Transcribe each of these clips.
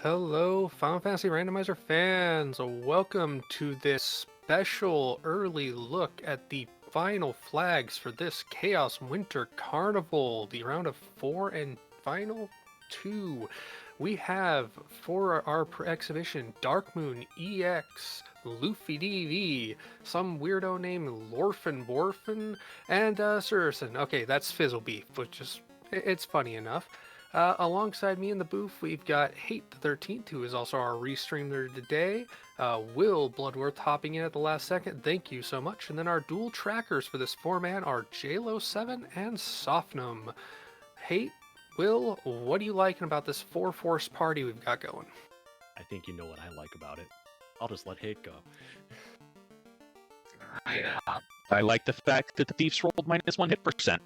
Hello, Final Fantasy Randomizer fans! Welcome to this special early look at the final flags for this Chaos Winter Carnival, the round of 4 and final 2. We have, for our exhibition, Dark Moon EX, Luffy DV, some weirdo named Lorfin Borfin, and Surison. Okay, that's Fizzlebeef, which is, it's funny enough. Alongside me in the booth, we've got Hate the 13th, who is also our restreamer today. Will Bloodworth hopping in at the last second. Thank you so much. And then our dual trackers for this four-man are JLo7 and Sofnum. Hate, Will, what are you liking about this four-force party we've got going? I think you know what I like about it. I'll just let Hate go. I like the fact that the thieves rolled -1 hit percent.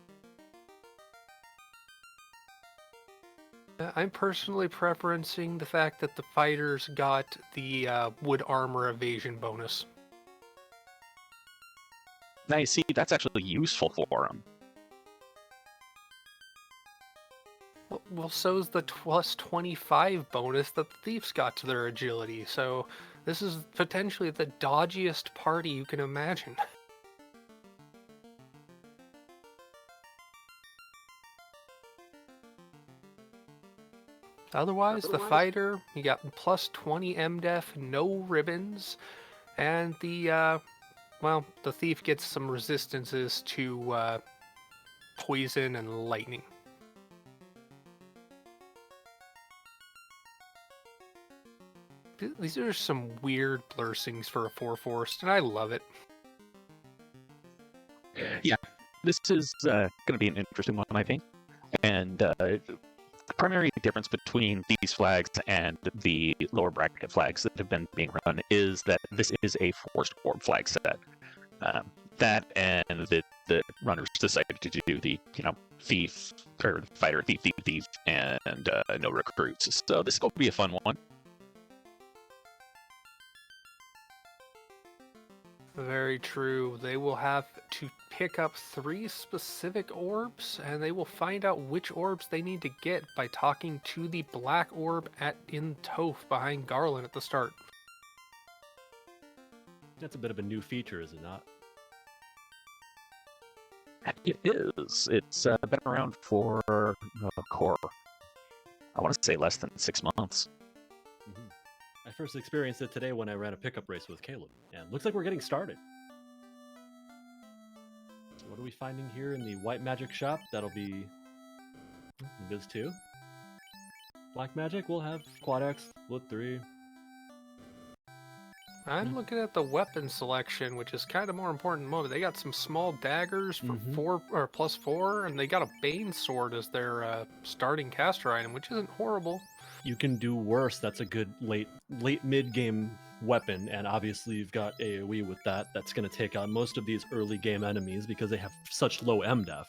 I'm personally preferencing the fact that the fighters got the wood armor evasion bonus. Now, see, that's actually useful for them. Well, so's the plus 25 bonus that the thieves got to their agility, so this is potentially the dodgiest party you can imagine. Otherwise, the fighter, you got plus 20 MDef, no ribbons, and the thief gets some resistances to poison and lightning. These are some weird blursings for a 4-force, and I love it. Yeah, this is going to be an interesting one, I think. And the primary difference between these flags and the lower bracket flags that have been being run is that this is a forced orb flag set. That and the runners decided to do the, thief, or fighter, thief, and no recruits. So this is going to be a fun one. Very true. They will have to pick up 3 specific orbs, and they will find out which orbs they need to get by talking to the black orb in Toph behind Garland at the start. That's a bit of a new feature, is it not? It is. It's been around for core. I want to say less than 6 months. Mm-hmm. I first experienced it today when I ran a pickup race with Caleb, and looks like we're getting started. So what are we finding here in the white magic shop? That'll be Biz 2. Black magic, we'll have Quad X, Split 3. I'm looking at the weapon selection, which is kind of more important at the moment. They got some small daggers for 4 or +4, and they got a Bane sword as their starting caster item, which isn't horrible. You can do worse. That's a good late mid game weapon, and obviously you've got AoE with that. That's going to take out most of these early game enemies because they have such low MDef.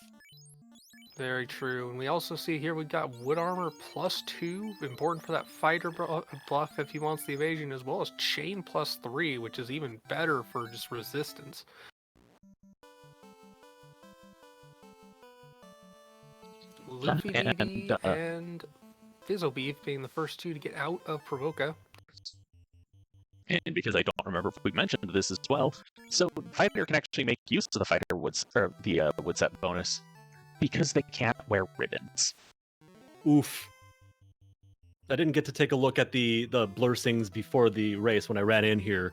Very true. And we also see here we got wood armor +2, important for that fighter bluff if he wants the evasion, as well as chain +3, which is even better for just resistance. Luffy DB and Fizzlebeef being the first 2 to get out of Provoca. And because I don't remember if we mentioned this as well, so fighter can actually make use of the fighter woods or the wood set bonus because they can't wear ribbons. Oof. I didn't get to take a look at the blursings before the race when I ran in here,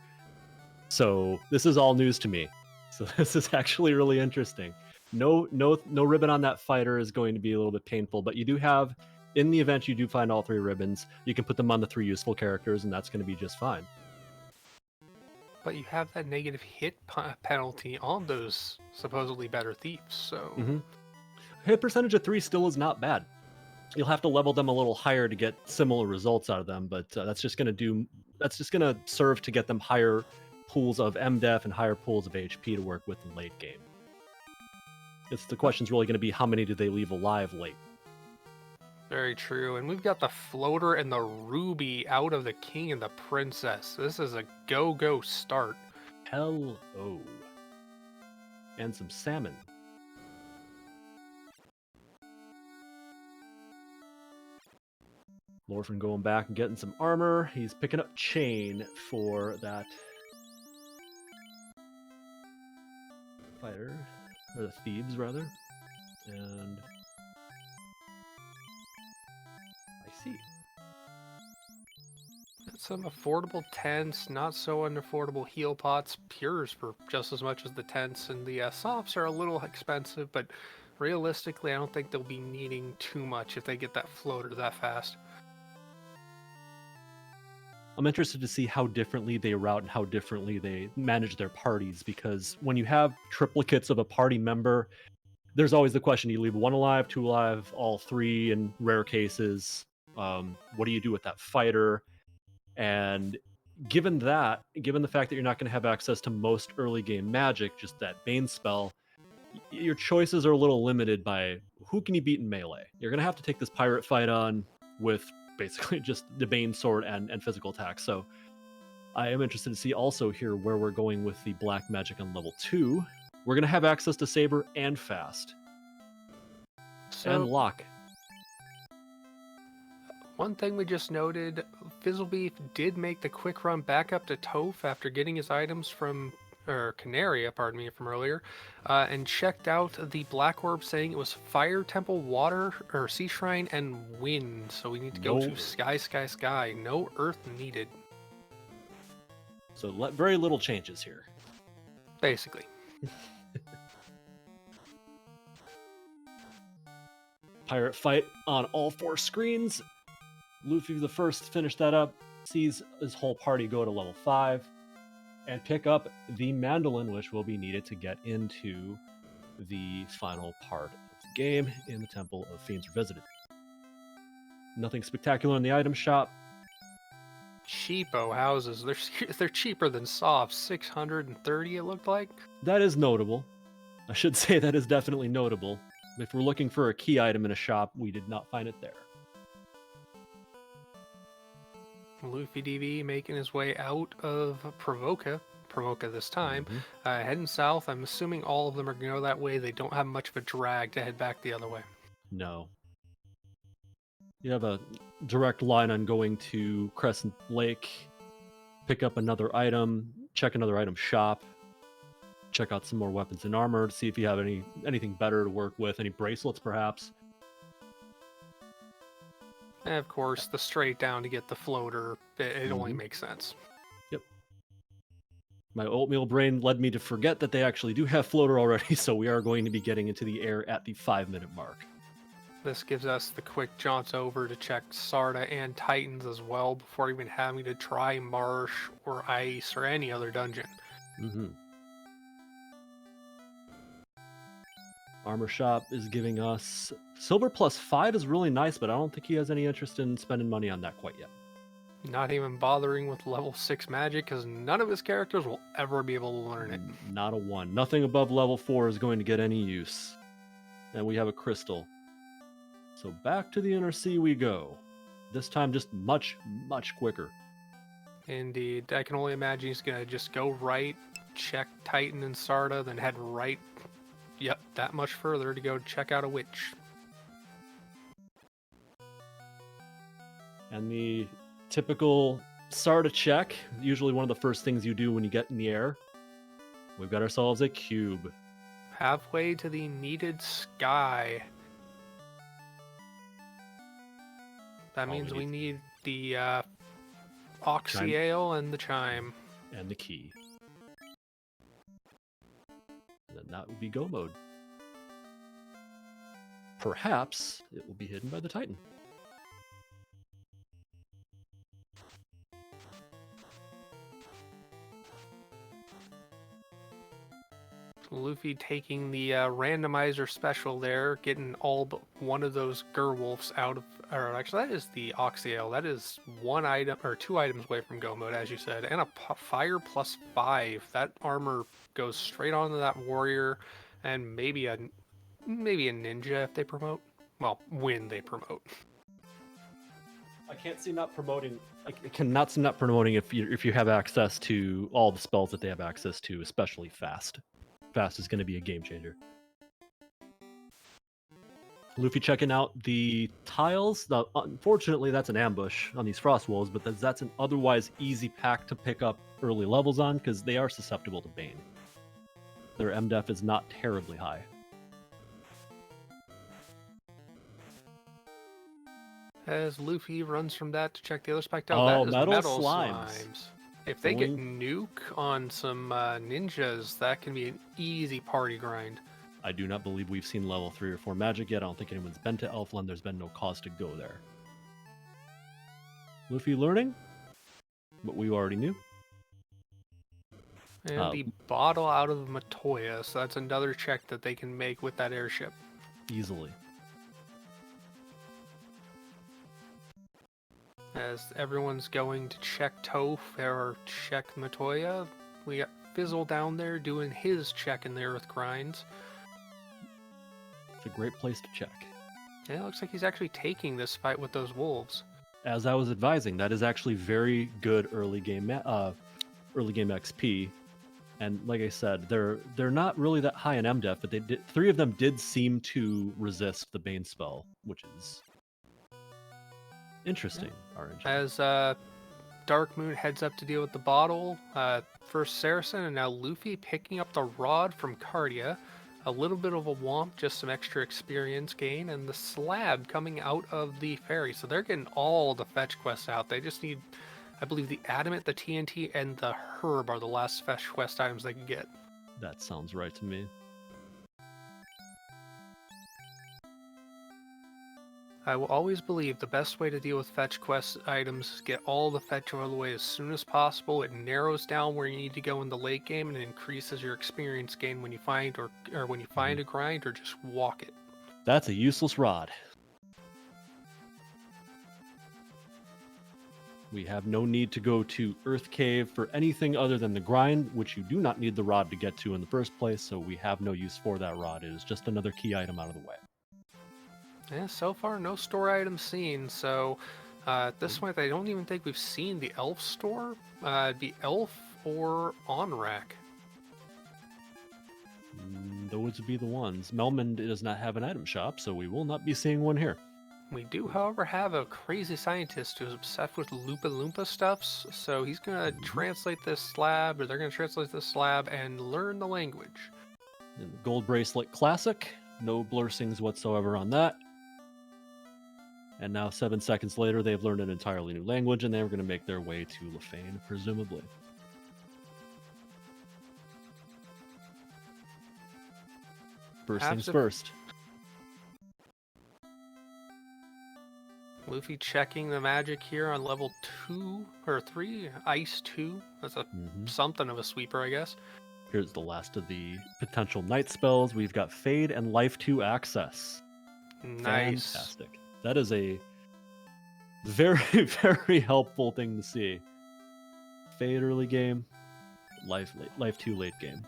so this is all news to me. So this is actually really interesting. No ribbon on that fighter is going to be a little bit painful, but you do have, in the event you do find all 3 ribbons, you can put them on the 3 useful characters, and that's going to be just fine. But you have that negative hit penalty on those supposedly better thieves, so... Hit percentage of 3 still is not bad. You'll have to level them a little higher to get similar results out of them, but that's just going to serve to get them higher pools of MDef and higher pools of HP to work with in late game. The question's really going to be how many do they leave alive late. Very true. And we've got the floater and the ruby out of the king and the princess. This is a go-go start. Hello. And some salmon. Lorfin going back and getting some armor. He's picking up chain for that fighter, or the thieves rather. And I see. Some affordable tents, not so unaffordable heal pots, pures for just as much as the tents, and the softs are a little expensive, but realistically, I don't think they'll be needing too much if they get that floater that fast. I'm interested to see how differently they route and how differently they manage their parties, because when you have triplicates of a party member, there's always the question: do you leave one alive, two alive, all three in rare cases? What do you do with that fighter? And given the fact that you're not going to have access to most early game magic, just that Bane spell, your choices are a little limited by who can you beat in melee. You're going to have to take this pirate fight on with basically just the Bane sword and physical attack. So I am interested to see also here where we're going with the black magic on level 2. We're going to have access to Saber and Fast. And Lock. One thing we just noted, Fizzlebeef did make the quick run back up to Toph after getting his items from, or Canaria, pardon me, from earlier, and checked out the Black Orb saying it was Fire Temple, Water, or Sea Shrine, and Wind. So we need to go to Sky, Sky, Sky. No Earth needed. So very little changes here. Basically. Pirate fight on all 4 screens. Luffy the first finished that up, sees his whole party go to level 5, and pick up the mandolin, which will be needed to get into the final part of the game in the Temple of Fiends Revisited. Nothing spectacular in the item shop. Cheapo houses. They're cheaper than soft. 630 it looked like. That is notable. I should say that is definitely notable. If we're looking for a key item in a shop, we did not find it there. Luffy DB making his way out of Provoca this time, heading south. I'm assuming all of them are going to go that way. They don't have much of a drag to head back the other way. No. You have a direct line on going to Crescent Lake, pick up another item, check another item shop, check out some more weapons and armor to see if you have anything better to work with, any bracelets perhaps. And of course, the straight down to get the floater, it only makes sense. Yep. My oatmeal brain led me to forget that they actually do have floater already, so we are going to be getting into the air at the 5-minute mark. This gives us the quick jaunt over to check Sarda and Titans as well before even having to try Marsh or Ice or any other dungeon. Armor shop is giving us silver +5 is really nice, but I don't think he has any interest in spending money on that quite yet. Not even bothering with level 6 magic because none of his characters will ever be able to learn it. Not a 1. Nothing above level 4 is going to get any use. And we have a crystal. So back to the Inner Sea we go. This time just much, much quicker. Indeed. I can only imagine he's going to just go right, check Titan and Sarda, then head right, that much further to go check out a witch. And the typical Sarda check, usually one of the first things you do when you get in the air. We've got ourselves a cube. Halfway to the needed sky. That means we need the Oxyale and the chime. And the key. And then that would be go mode. Perhaps it will be hidden by the Titan. Luffy taking the randomizer special there, getting all but one of those Gerwolves out of, or actually that is the Oxyale. That is 1 item, or 2 items away from go mode, as you said, and a fire +5. That armor goes straight onto that warrior, and maybe a ninja if they promote. Well, when they promote. I can't see not promoting. I cannot see not promoting if you have access to all the spells that they have access to, especially Fast. Fast is going to be a game changer. Luffy checking out the tiles. Now, unfortunately, that's an ambush on these Frost Wolves, but that's an otherwise easy pack to pick up early levels on because they are susceptible to Bane. Their MDef is not terribly high. As Luffy runs from that to check the other spike tile, Oh, that is metal metal slimes. If they get Going- nuke on some ninjas, that can be an easy party grind. I do not believe we've seen level 3 or 4 magic yet. I don't think anyone's been to Elfland. There's been no cause to go there. Luffy learning what we already knew. And the bottle out of Matoya, so that's another check that they can make with that airship. Easily. As everyone's going to check Toph or check Matoya, we got Fizzle down there doing his check in the Earth Grinds. It's a great place to check. And it looks like he's actually taking this fight with those wolves. As I was advising, that is actually very good early game XP. And like I said, they're not really that high in MDef, but 3 of them did seem to resist the Bane spell, which is interesting. RNG. As Dark Moon heads up to deal with the bottle, first Saracen and now Luffy picking up the rod from Cardia. A little bit of a womp, just some extra experience gain, and the slab coming out of the ferry. So they're getting all the fetch quests out. They just need, I believe, the Adamant, the TNT, and the Herb are the last fetch quest items they can get. That sounds right to me. I will always believe the best way to deal with fetch quest items is get all the fetch out of the way as soon as possible. It narrows down where you need to go in the late game and increases your experience gain when you find or when you find a grind or just walk it. That's a useless rod. We have no need to go to Earth Cave for anything other than the grind, which you do not need the rod to get to in the first place, so we have no use for that rod. It is just another key item out of the way. Yeah, so far no store items seen, so at this point I don't even think we've seen the elf store. It'd be elf or on rack. Those would be the ones. Melman does not have an item shop, so we will not be seeing one here. We do, however, have a crazy scientist who's obsessed with Loompa Loompa stuffs, so he's going to translate this slab, or they're going to translate this slab and learn the language. And Gold Bracelet Classic, no blursings whatsoever on that. And now 7 seconds later, they've learned an entirely new language, and they're going to make their way to Lefane, presumably. First things first. Luffy checking the magic here on level 2 or 3, Ice 2. That's a something of a sweeper, I guess. Here's the last of the potential night spells. We've got Fade and Life 2 access. Nice. Fantastic. That is a very, very helpful thing to see. Fade early game, Life 2 late game.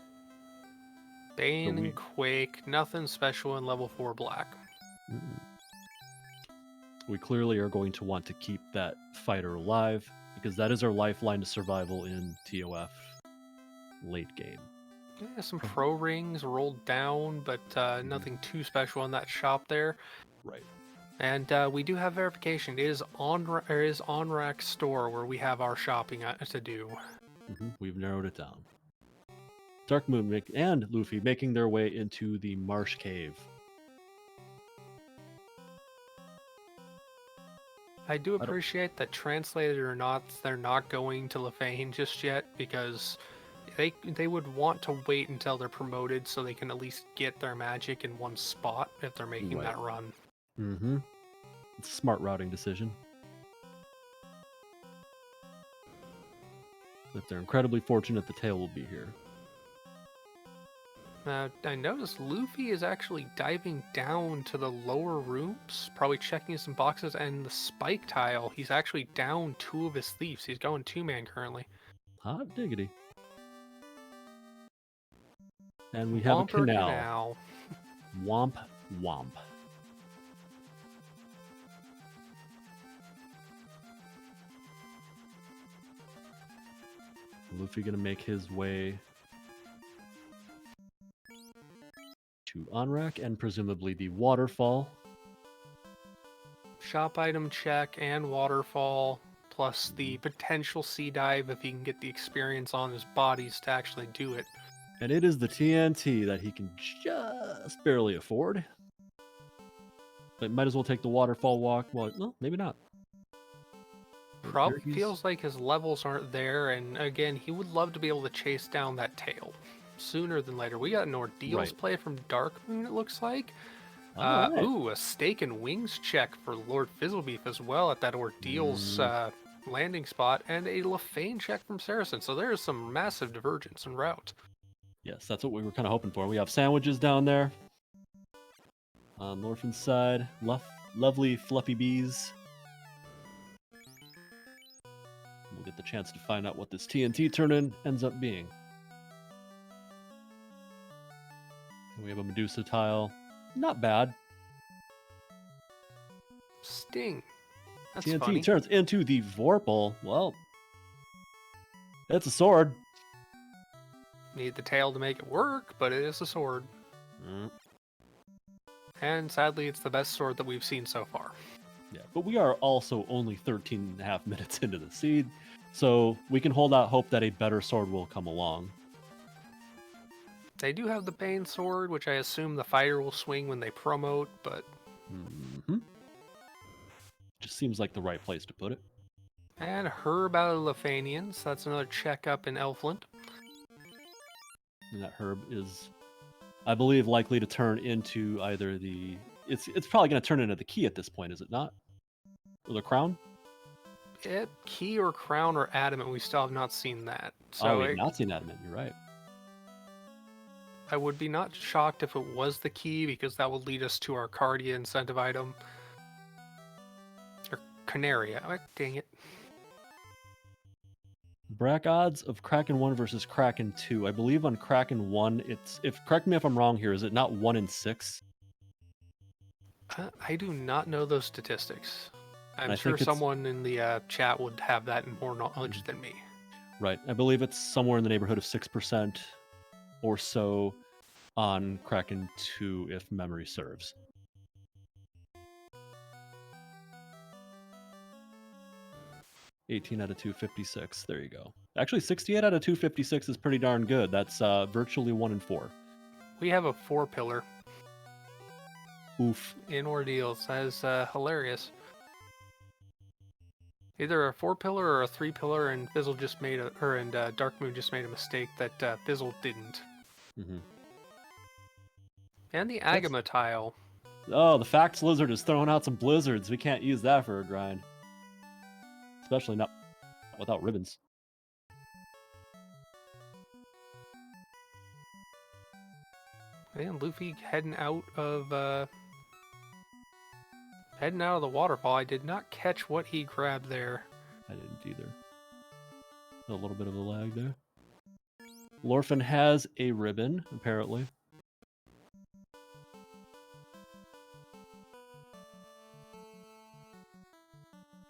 Bane and Quake, nothing special in level 4 black. We clearly are going to want to keep that fighter alive, because that is our lifeline to survival in TOF late game. Yeah, some pro rings rolled down, but nothing too special in that shop there. Right. And we do have verification. It is on rack store where we have our shopping to do. We've narrowed it down. Dark Moon and Luffy making their way into the Marsh Cave. I do appreciate that, translated or not, they're not going to Lefane just yet, because they would want to wait until they're promoted so they can at least get their magic in one spot if they're making that run. It's a smart routing decision. If they're incredibly fortunate, the tail will be here. I noticed Luffy is actually diving down to the lower rooms, probably checking some boxes, and the spike tile, he's actually down 2 of his thieves. He's going 2-man currently. Hot diggity. And we have a canal. Womp womp. Luffy gonna make his way to Onrak and presumably the waterfall. shop item check and waterfall, plus the potential sea dive if he can get the experience on his bodies to actually do it. And it is the TNT that he can just barely afford. But might as well take the waterfall walk. Well, maybe not. Probably feels like his levels aren't there, and again, he would love to be able to chase down that tail sooner than later. We got an Ordeals play from Dark Moon, it looks like. Right. Ooh, a steak and wings check for Lord Fizzlebeef as well at that Ordeals landing spot, and a Lefane check from Saracen. So there is some massive divergence in route. Yes, that's what we were kind of hoping for. We have sandwiches down there. On Lorfin's side, lovely fluffy bees. We'll get the chance to find out what this TNT turn-in ends up being. And we have a Medusa tile. Not bad. Sting. That's TNT funny. turns into the Vorpal. Well, it's a sword. Need the tail to make it work, but it is a sword. And sadly, it's the best sword that we've seen so far. Yeah, but we are also only 13 and a half minutes into the seed, so we can hold out hope that a better sword will come along. They do have the Bane sword, which I assume the fighter will swing when they promote, but... Just seems like the right place to put it. And Herb out of Lefanians. That's another check up in Elfland. And that herb is, I believe, likely to turn into either the... It's probably going to turn into the key at this point, is it not? Or the crown? Key or crown or adamant, we still have not seen that. So we've not seen adamant, you're right. I would be not shocked if it was the key, because that would lead us to our Cardia incentive item. Or Canaria. Oh, dang it. Brack odds of Kraken 1 versus Kraken 2. I believe on Kraken 1, correct me if I'm wrong here, is it not 1 in 6? I do not know those statistics. I'm I sure think someone in the chat would have that in more knowledge than me. Right. I believe it's somewhere in the neighborhood of 6% or so on Kraken 2, if memory serves. $18 out of 256. There you go. Actually, 68 out of 256 is pretty darn good. That's virtually 1 in 4. We have a 4-pillar. Oof. In Ordeals. That is hilarious. Either a 4-pillar or a 3-pillar, and Fizzle just made Dark Moon just made a mistake that Fizzle didn't. And the Agama tile. Oh, the Fax Lizard is throwing out some blizzards. We can't use that for a grind. Especially not without ribbons. And Luffy heading out of the waterfall. I did not catch what he grabbed there. I didn't either. A little bit of a lag there. Lorfin has a ribbon, apparently.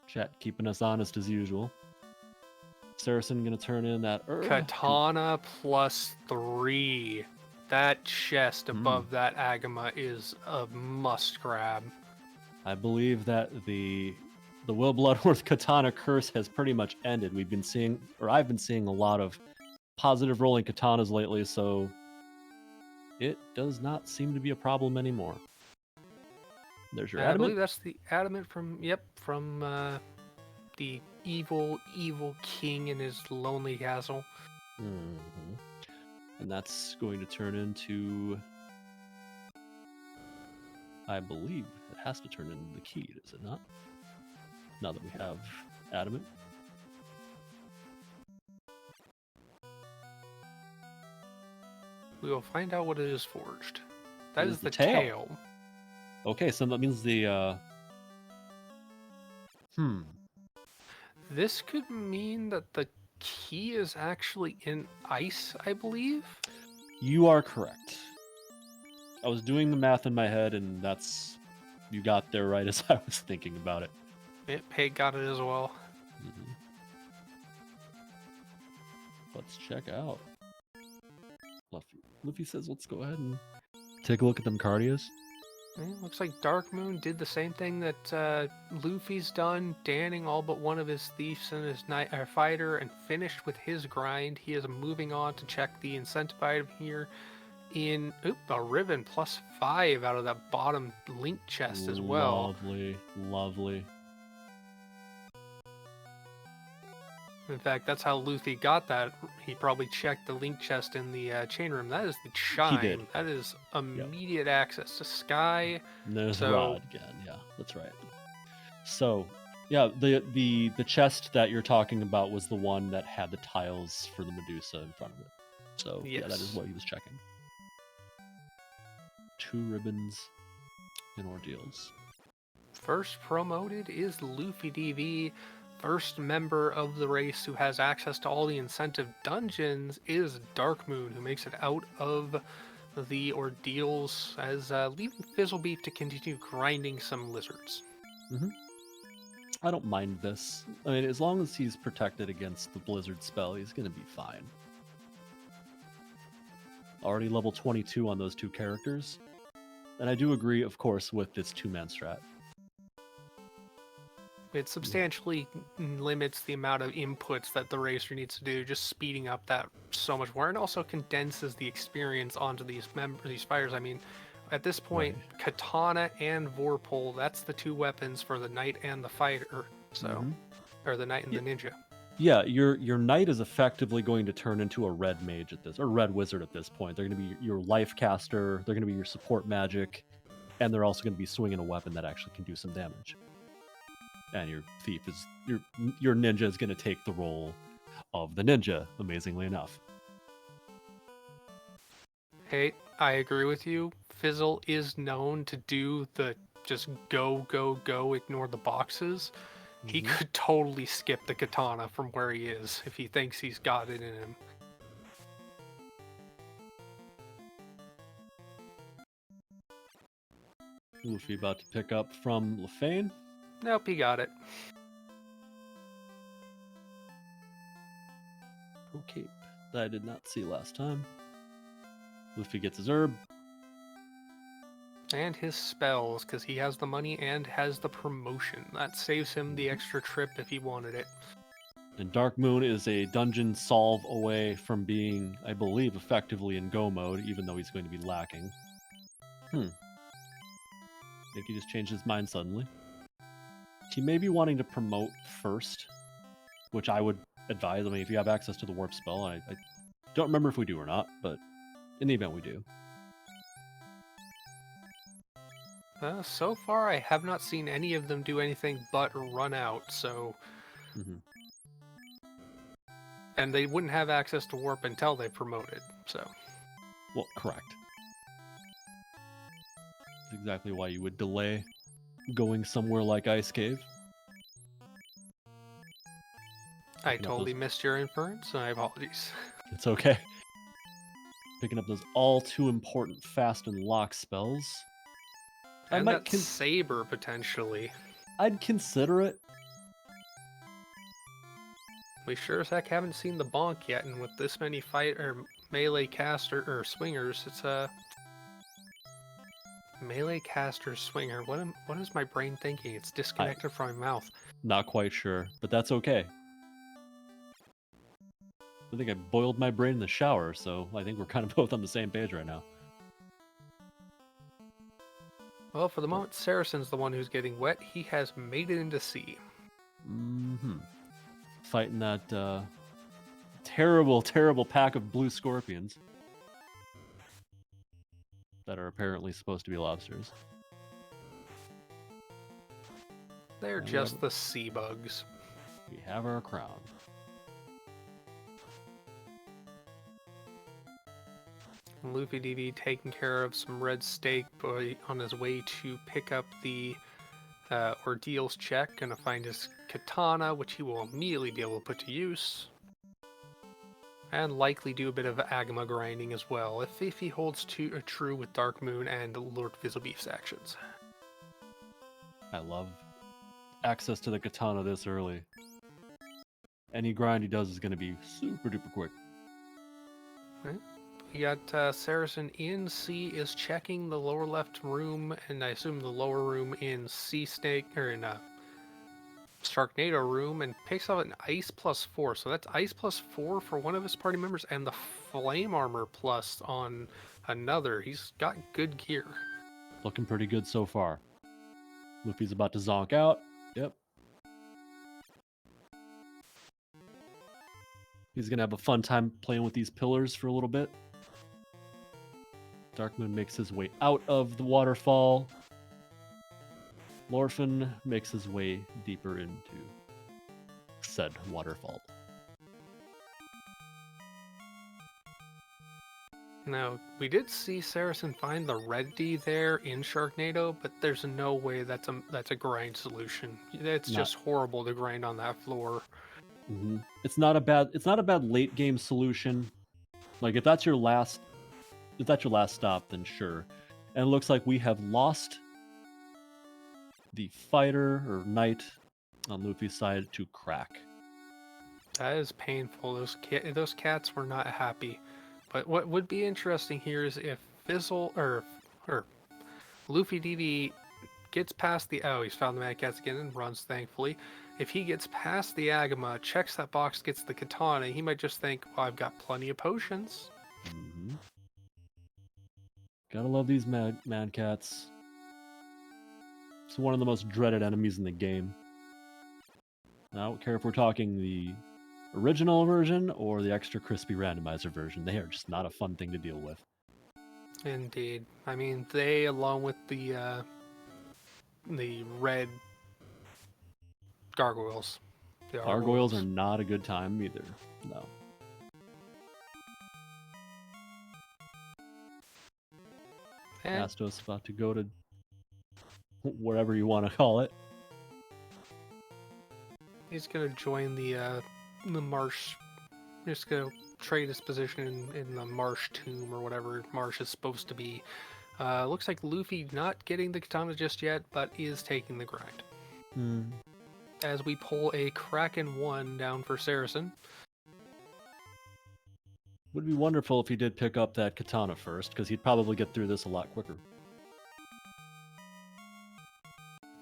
Chat keeping us honest as usual. Saracen gonna turn in that Katana plus 3. That chest above that Agama is a must grab. I believe that the Will Bloodworth Katana curse has pretty much ended. I've been seeing a lot of positive rolling katanas lately, so it does not seem to be a problem anymore. There's your adamant. I believe that's the adamant from the evil king in his lonely castle. And that's going to turn into, I believe it has to turn into the key, does it not? Now that we have adamant. We will find out what it is forged. That is the tail. Okay, so that means the This could mean that the key is actually in ice, I believe. You are correct. I was doing the math in my head, and you got there right as I was thinking about it. Peg got it as well. Let's check out. Luffy says, let's go ahead and take a look at them cardias. Looks like Dark Moon did the same thing that Luffy's done, danning all but one of his thieves and his fighter, and finished with his grind. He is moving on to check the incentive item here in a ribbon +5 out of that bottom link chest as well. Lovely, lovely. In fact, that's how Luffy got that. He probably checked the link chest in the chain room. That is the chime. He did. That is immediate access to Sky. And there's So- Rod again. Yeah, that's right. So, yeah, the chest that you're talking about was the one that had the tiles for the Medusa in front of it. So, yeah, that is Yes. what he was checking. 2 ribbons and ordeals. First promoted is Luffy DV. First member of the race who has access to all the incentive dungeons is Dark Moon, who makes it out of the ordeals as leaving Fizzlebeef to continue grinding some lizards. I don't mind this. I mean, as long as he's protected against the Blizzard spell, he's going to be fine. Already level 22 on those 2 characters. And I do agree, of course, with this 2-man strat. It substantially limits the amount of inputs that the racer needs to do, just speeding up that so much more, and also condenses the experience onto these fighters. I mean, at this point, Katana and Vorpal, that's the 2 weapons for the Knight and the Fighter, so, or the Knight and the Ninja. Yeah, your knight is effectively going to turn into a red mage at this, or red wizard at this point. They're going to be your life caster, they're going to be your support magic, and they're also going to be swinging a weapon that actually can do some damage. And your thief is your ninja is going to take the role of the ninja, amazingly enough. Hey, I agree with you. Fizzle is known to do the just go, go, go, ignore the boxes. He could totally skip the katana from where he is if he thinks he's got it in him. Luffy about to pick up from Lefane. Nope, he got it. Okay, that I did not see last time. Luffy gets his herb. And his spells, because he has the money and has the promotion. That saves him the extra trip if he wanted it. And Dark Moon is a dungeon solve away from being, I believe, effectively in go mode, even though he's going to be lacking. Maybe he just changed his mind suddenly. He may be wanting to promote first, which I would advise. I mean, if you have access to the warp spell, I don't remember if we do or not, but in the event we do. So far, I have not seen any of them do anything but run out, so... And they wouldn't have access to warp until they promoted, so... Well, correct. That's exactly why you would delay going somewhere like Ice Cave. I totally missed your inference, my apologies. It's okay. Picking up those all too important fast and lock spells. And that saber, potentially. I'd consider it. We sure as heck haven't seen the bonk yet, and with this many melee caster or swingers, it's a melee caster swinger. What is my brain thinking? It's disconnected from my mouth. Not quite sure, but that's okay. I think I boiled my brain in the shower, so I think we're kind of both on the same page right now. Well, for the moment, Saracen's the one who's getting wet. He has made it into sea. Fighting that terrible, terrible pack of blue scorpions that are apparently supposed to be lobsters. They're just the sea bugs. We have our crown. Luffy DV taking care of some red steak boy on his way to pick up the ordeals check. Gonna find his katana, which he will immediately be able to put to use. And likely do a bit of Agama grinding as well, if he holds true with Dark Moon and Lord Fizzlebeef's actions. I love access to the katana this early. Any grind he does is going to be super duper quick. You got Saracen in C is checking the lower left room, and I assume the lower room in C Snake or in Sharknado room, and picks up an Ice +4. So that's Ice +4 for one of his party members, and the Flame Armor plus on another. He's got good gear. Looking pretty good so far. Luffy's about to zonk out. Yep. He's gonna have a fun time playing with these pillars for a little bit. Darkmoon makes his way out of the waterfall. Lorphin makes his way deeper into said waterfall. Now, we did see Saracen find the red D there in Sharknado, but there's no way that's a grind solution. It's just horrible to grind on that floor. Mm-hmm. It's not a bad late game solution. Like if that's your last stop, then sure. And it looks like we have lost the fighter or knight on Luffy's side to crack. That is painful. Those cats were not happy. But what would be interesting here is if Fizzle or Luffy DD gets past the he's found the Mad Cats again and runs, thankfully. If he gets past the Agama, checks that box, gets the katana, he might just think, well, I've got plenty of potions. Mm-hmm. Gotta love these mad cats. It's one of the most dreaded enemies in the game. Now, I don't care if we're talking the original version or the extra crispy randomizer version. They are just not a fun thing to deal with. Indeed. I mean, they, along with the red gargoyles. Gargoyles are not a good time either. No. And Astos about to go to wherever you want to call it. he's gonna join the marsh. Just gonna trade his position in the marsh tomb or whatever marsh is supposed to be. Looks like Luffy not getting the katana just yet, but is taking the grind. As we pull a Kraken 1 down for Saracen. Would be wonderful if he did pick up that katana first, because he'd probably get through this a lot quicker.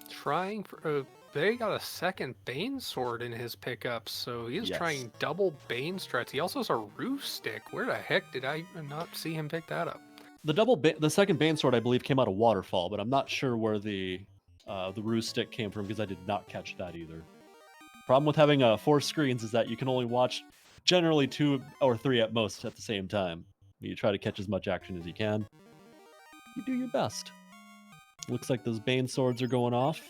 Trying for... they got a second Bane sword in his pickups, so he is trying double Bane strats. He also has a roof stick. Where the heck did I not see him pick that up? The second Bane sword, I believe, came out of Waterfall, but I'm not sure where the ruse stick came from because I did not catch that either. Problem with having 4 screens is that you can only watch generally 2 or 3 at most at the same time. You try to catch as much action as you can. You do your best. Looks like those Bane swords are going off.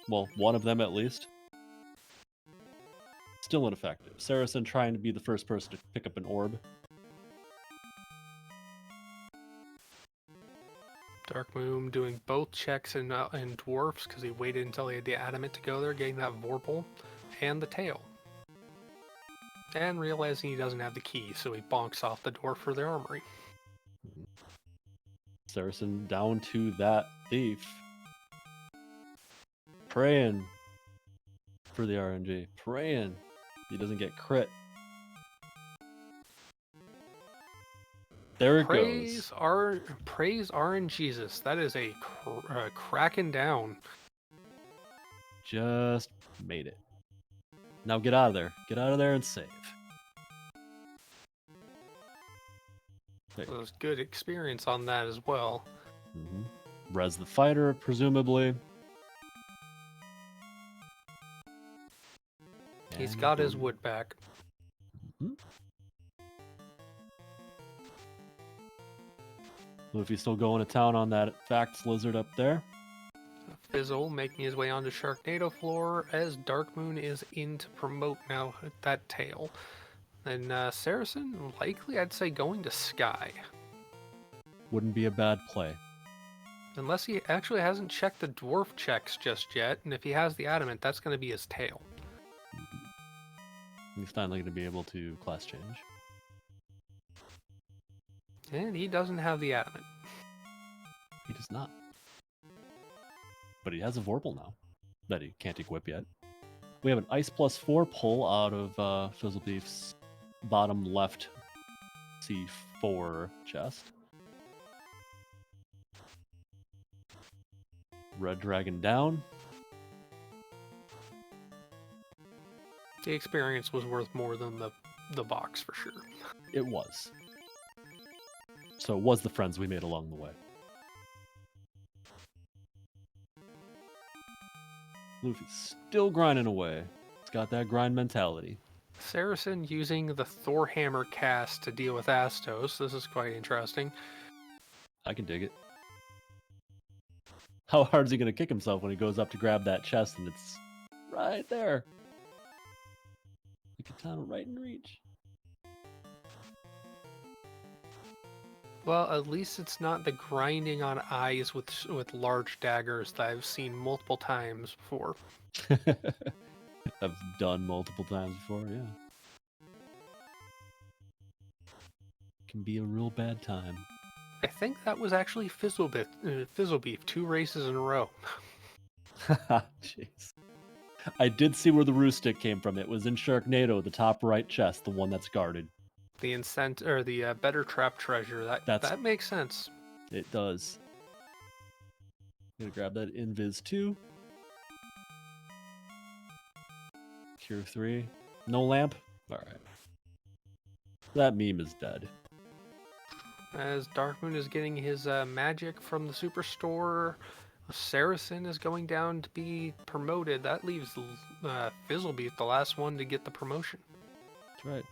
Well, one of them at least. Still ineffective. Saracen trying to be the first person to pick up an orb. Darkmoon doing both checks in dwarfs because he waited until he had the adamant to go there, getting that Vorpal and the tail. And realizing he doesn't have the key, so he bonks off the dwarf for their armory. Saracen down to that thief. Praying for the RNG. Praying he doesn't get crit. There it goes. Praise RNGesus. That is a cracking down. Just made it. Now get out of there. Get out of there and save. It was good experience on that as well. Res the fighter, presumably. He's got his wood back. Luffy's still going to town on that Facts Lizard up there. Fizzle making his way onto Sharknado floor as Darkmoon is in to promote now at that tail. And Saracen, likely I'd say going to Sky. Wouldn't be a bad play. Unless he actually hasn't checked the dwarf checks just yet, and if he has the adamant, that's going to be his tail. He's finally going to be able to class change. And he doesn't have the adamant. He does not. But he has a Vorpal now that he can't equip yet. We have an Ice +4 pull out of Fizzlebeef's bottom left C4 chest. Red dragon down. The experience was worth more than the box for sure. It was. So it was the friends we made along the way. Luffy's still grinding away. He's got that grind mentality. Saracen using the Thor Hammer cast to deal with Astos. This is quite interesting. I can dig it. How hard is he going to kick himself when he goes up to grab that chest and it's right there? The katana right in reach. Well, at least it's not the grinding on eyes with large daggers that I've seen multiple times before. I've done multiple times before, yeah. Can be a real bad time. I think that was actually Fizzlebeef 2 races in a row. Jeez. I did see where the roost stick came from. It was in Sharknado, the top right chest, the one that's guarded. The better trap treasure. That makes sense. It does. I'm gonna grab that Invis 2. Cure 3. No lamp? Alright. That meme is dead. As Darkmoon is getting his magic from the Superstore, Saracen is going down to be promoted. That leaves Fizzlebeef the last one to get the promotion. That's right.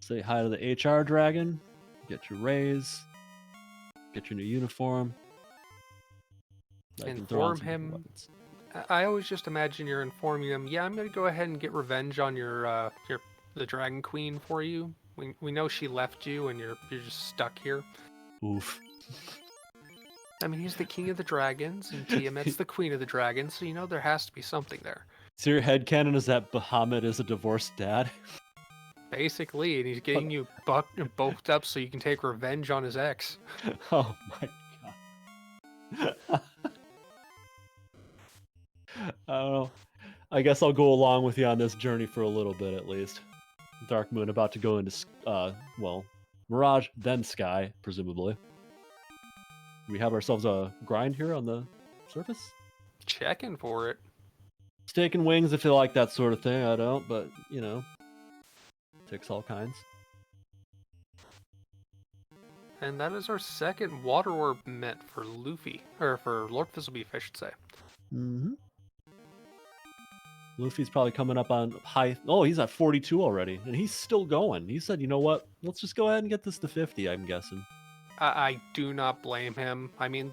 Say hi to the HR dragon. Get your raise. Get your new uniform. Inform him. I always just imagine you're informing him. Yeah, I'm gonna go ahead and get revenge on the Dragon Queen for you. We know she left you, and you're just stuck here. Oof. I mean, he's the king of the dragons, and Tiamat's the queen of the dragons, so you know there has to be something there. So your headcanon is that Bahamut is a divorced dad? Basically, and he's getting you bulked up so you can take revenge on his ex. Oh my god. I don't know. I guess I'll go along with you on this journey for a little bit at least. Dark Moon about to go into, Mirage, then Sky, presumably. We have ourselves a grind here on the surface? Checking for it. Steak and wings if you like that sort of thing. I don't, but, you know, ticks all kinds. And that is our second water orb met for Luffy, or for Lord Fizzlebeef, I should say. Mm-hmm. Luffy's probably coming up on high. Oh, he's at 42 already, and he's still going. He said, you know what? Let's just go ahead and get this to 50, I'm guessing. I do not blame him. I mean,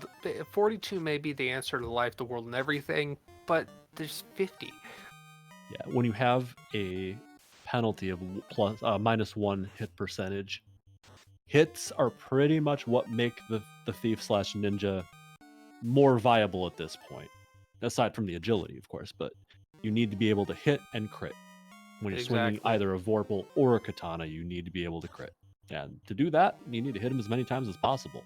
42 may be the answer to life, the world, and everything, but there's 50. Yeah, when you have a penalty of -1 hit percentage, hits are pretty much what make the thief/ninja more viable at this point. Aside from the agility, of course, but you need to be able to hit and crit. When you're swinging either a Vorpal or a katana, you need to be able to crit. And to do that, you need to hit him as many times as possible.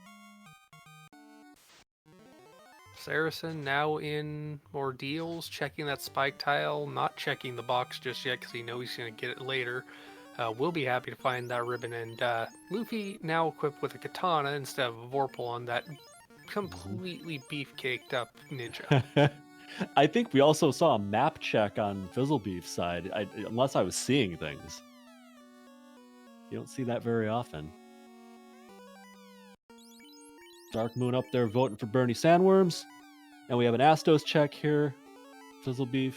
Saracen now in ordeals, checking that spike tile, not checking the box just yet because he knows he's going to get it later. We'll be happy to find that ribbon. And Luffy now equipped with a katana instead of a Vorpal on that completely beef-caked up ninja. I think we also saw a map check on Fizzlebeef's side, unless I was seeing things. You don't see that very often. Dark Moon up there voting for Bernie Sandworms. And we have an Astos check here. Fizzlebeef.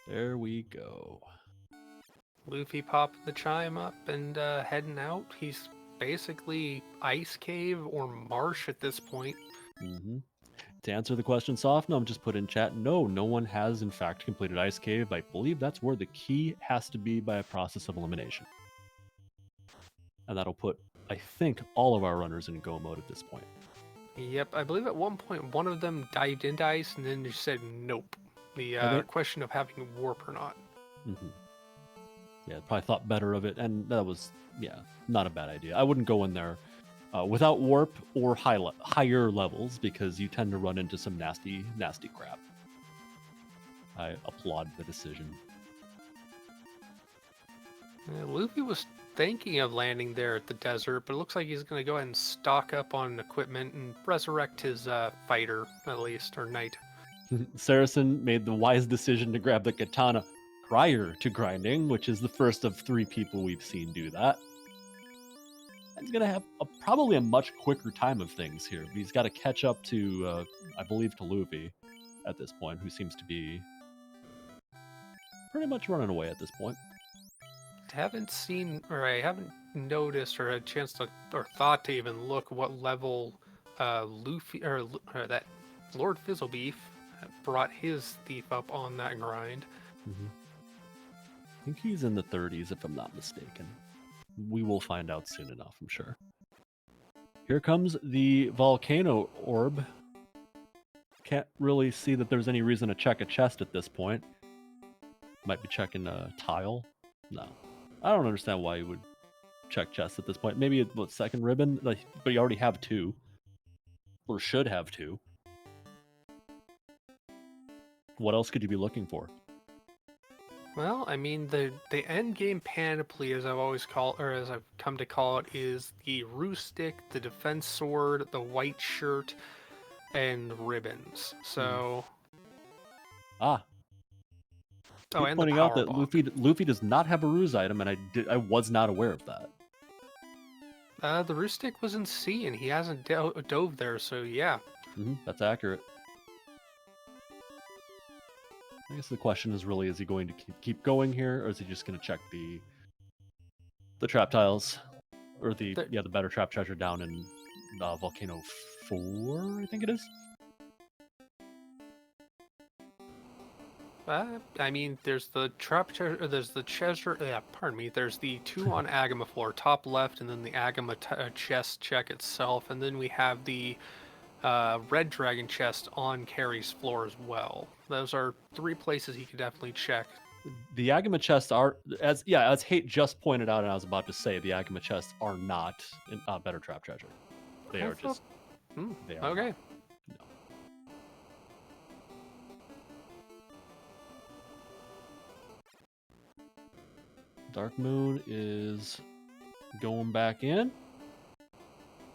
There we go. Luffy popped the chime up and heading out. He's basically ice cave or marsh at this point. Mm-hmm. To answer the question, Softnum just put in chat, no one has in fact completed Ice Cave. I believe that's where the key has to be by a process of elimination. And that'll put, I think, all of our runners in go mode at this point. Yep, I believe at one point one of them dived into ice and then just said nope. The question of having warp or not. Mm-hmm. Yeah, probably thought better of it, and that was, not a bad idea. I wouldn't go in there without warp or higher levels because you tend to run into some nasty crap. I applaud the decision. Luffy was thinking of landing there at the desert, but it looks like he's going to go ahead and stock up on equipment and resurrect his fighter, at least, or knight. Saracen made the wise decision to grab the katana prior to grinding, which is the first of 3 people we've seen do that. And he's going to have probably a much quicker time of things here. He's got to catch up to, I believe, to Luffy at this point, who seems to be pretty much running away at this point. Haven't seen, or I haven't noticed, or had a chance to, or thought to even look what level Luffy, or that Lord Fizzlebeef brought his thief up on that grind. Mm-hmm. I think he's in the 30s, if I'm not mistaken. We will find out soon enough, I'm sure. Here comes the volcano orb. Can't really see that there's any reason to check a chest at this point. Might be checking a tile. No. I don't understand why you would check chests at this point. Maybe it's second ribbon, but you already have 2. Or should have 2. What else could you be looking for? Well, I mean, the end game panoply, as I've always called, or as I've come to call it, is the roo stick, the defense sword, the white shirt, and ribbons. So. Ah. Oh, and pointing the out that power Luffy does not have a ruse item, and I was not aware of that. The roo stick was in sea, and he hasn't dove there, so yeah. That's accurate. I guess the question is really, is he going to keep going here, or is he just going to check the trap tiles, or the better trap treasure down in Volcano 4, I think it is? I mean, there's the trap treasure, there's the treasure, pardon me, there's the 2 on Agama floor, top left, and then the Agama chest check itself, and then we have the Red Dragon chest on Carrie's floor as well. Those are 3 places he could definitely check. The Agama chests are, as Hate just pointed out, and I was about to say, the Agama chests are not better trap treasure. They are just. They are okay. Not. No. Dark Moon is going back in.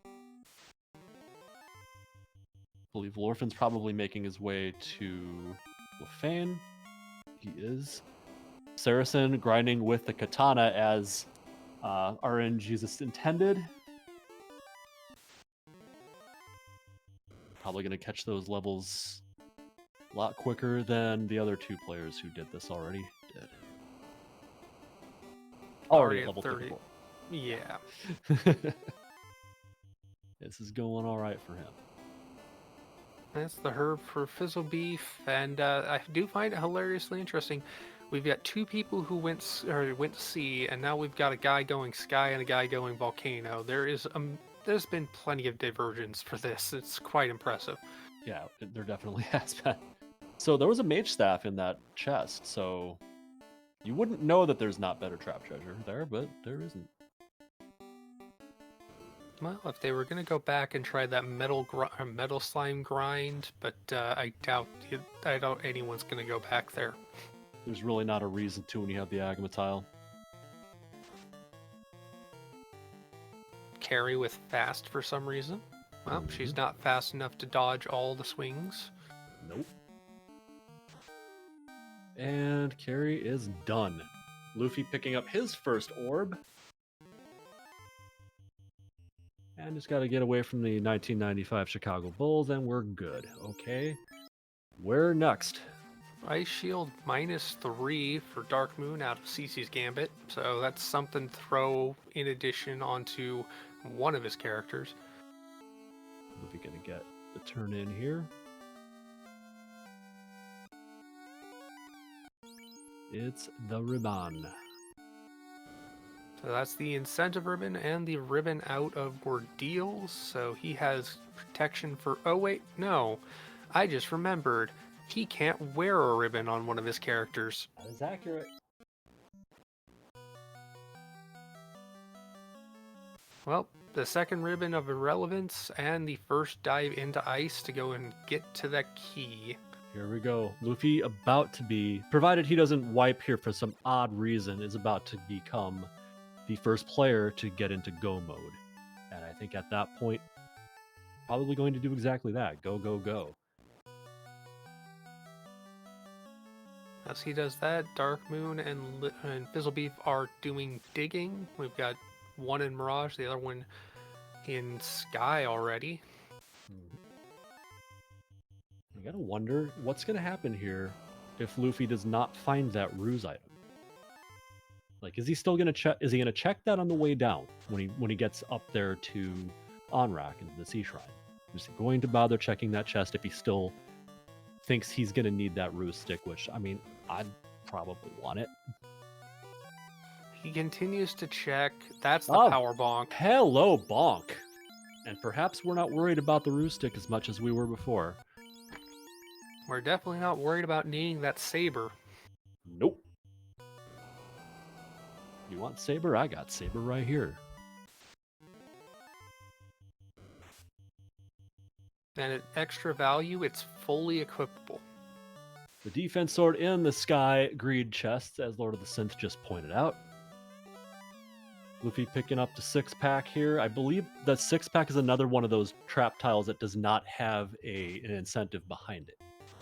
I believe Lorfin's probably making his way to Lefane. He is. Saracen grinding with the katana as RNG's is intended. Probably going to catch those levels a lot quicker than the other 2 players who did this already did. Already at level 30. Yeah. This is going all right for him. That's the herb for Fizzlebeef, and I do find it hilariously interesting. We've got 2 people who went sea, and now we've got a guy going sky and a guy going volcano. There's been plenty of divergence for this. It's quite impressive. Yeah, there definitely has been. So there was a mage staff in that chest, so you wouldn't know that there's not better trap treasure there, but there isn't. Well, if they were going to go back and try that metal slime grind, but I doubt anyone's going to go back there. There's really not a reason to when you have the Agama tile. Carry with fast for some reason. Well, she's not fast enough to dodge all the swings. Nope. And Carrie is done. Luffy picking up his first orb. And just got to get away from the 1995 Chicago Bulls, and we're good. Okay. Where next? Ice Shield -3 for Dark Moon out of Cece's Gambit. So that's something to throw in addition onto one of his characters. Luffy going to get the turn in here. It's the ribbon. So that's the incentive ribbon and the ribbon out of ordeals. So he has protection for... Oh, wait, no. I just remembered. He can't wear a ribbon on one of his characters. That is accurate. Well, the second ribbon of irrelevance and the first dive into ice to go and get to that key. Here we go. Luffy about to be, provided he doesn't wipe here for some odd reason, is about to become the first player to get into go mode. And I think at that point, probably going to do exactly that. Go, go, go. As he does that, Dark Moon and Fizzlebeef are doing digging. We've got one in Mirage, the other one in Sky already. I gotta wonder what's gonna happen here if Luffy does not find that ruse item. Like, is he still gonna check? Is he gonna check that on the way down when he gets up there to Onrak into the Sea Shrine? Is he going to bother checking that chest if he still thinks he's gonna need that ruse stick? Which, I mean, I'd probably want it. He continues to check. That's the Oh. power bonk. Hello, Bonk. And perhaps we're not worried about the ruse stick as much as we were before. We're definitely not worried about needing that saber. Nope. You want saber? I got saber right here. And at extra value, it's fully equipable. The defense sword in the sky greed chests, as Lord of the Synth just pointed out. Luffy picking up the 6-pack here. I believe that 6-pack is another one of those trap tiles that does not have an incentive behind it.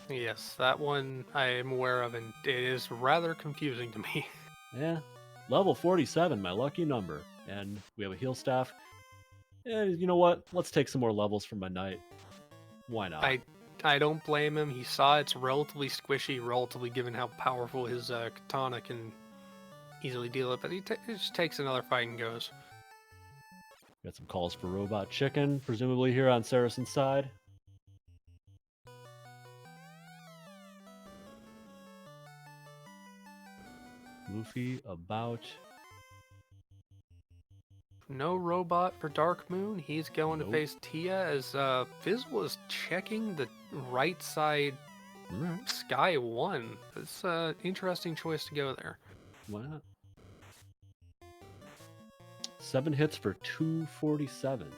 Yes, that one I am aware of, and it is rather confusing to me. Yeah, level 47, my lucky number. And we have a heal staff. And you know what? Let's take some more levels from my knight. Why not? I don't blame him. He saw it's relatively squishy, relatively given how powerful his katana can easily deal it, but he just takes another fight and goes. Got some calls for Robot Chicken, presumably here on Saracen's side. Luffy about. No robot for Dark Moon. He's going Nope. to face Tia as Fizzle is checking the right side Sky 1. It's an interesting choice to go there. Why not? 7 hits for 247.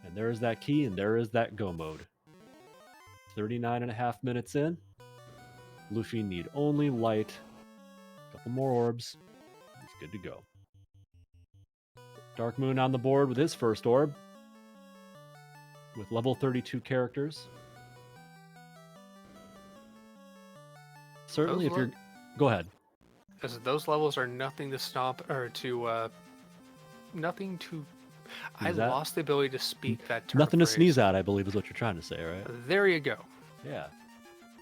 And there is that key, and there is that go mode. 39.5 minutes in. Luffy need only light. A couple more orbs. He's good to go. Dark Moon on the board with his first orb. With level 32 characters. Certainly, if you're... Go ahead. Because those levels are nothing to stop, or to, nothing to... I Sneeze at? lost the ability to speak that term. Nothing to phrase. sneeze at, I believe, is what you're trying to say, right? There you go. Yeah.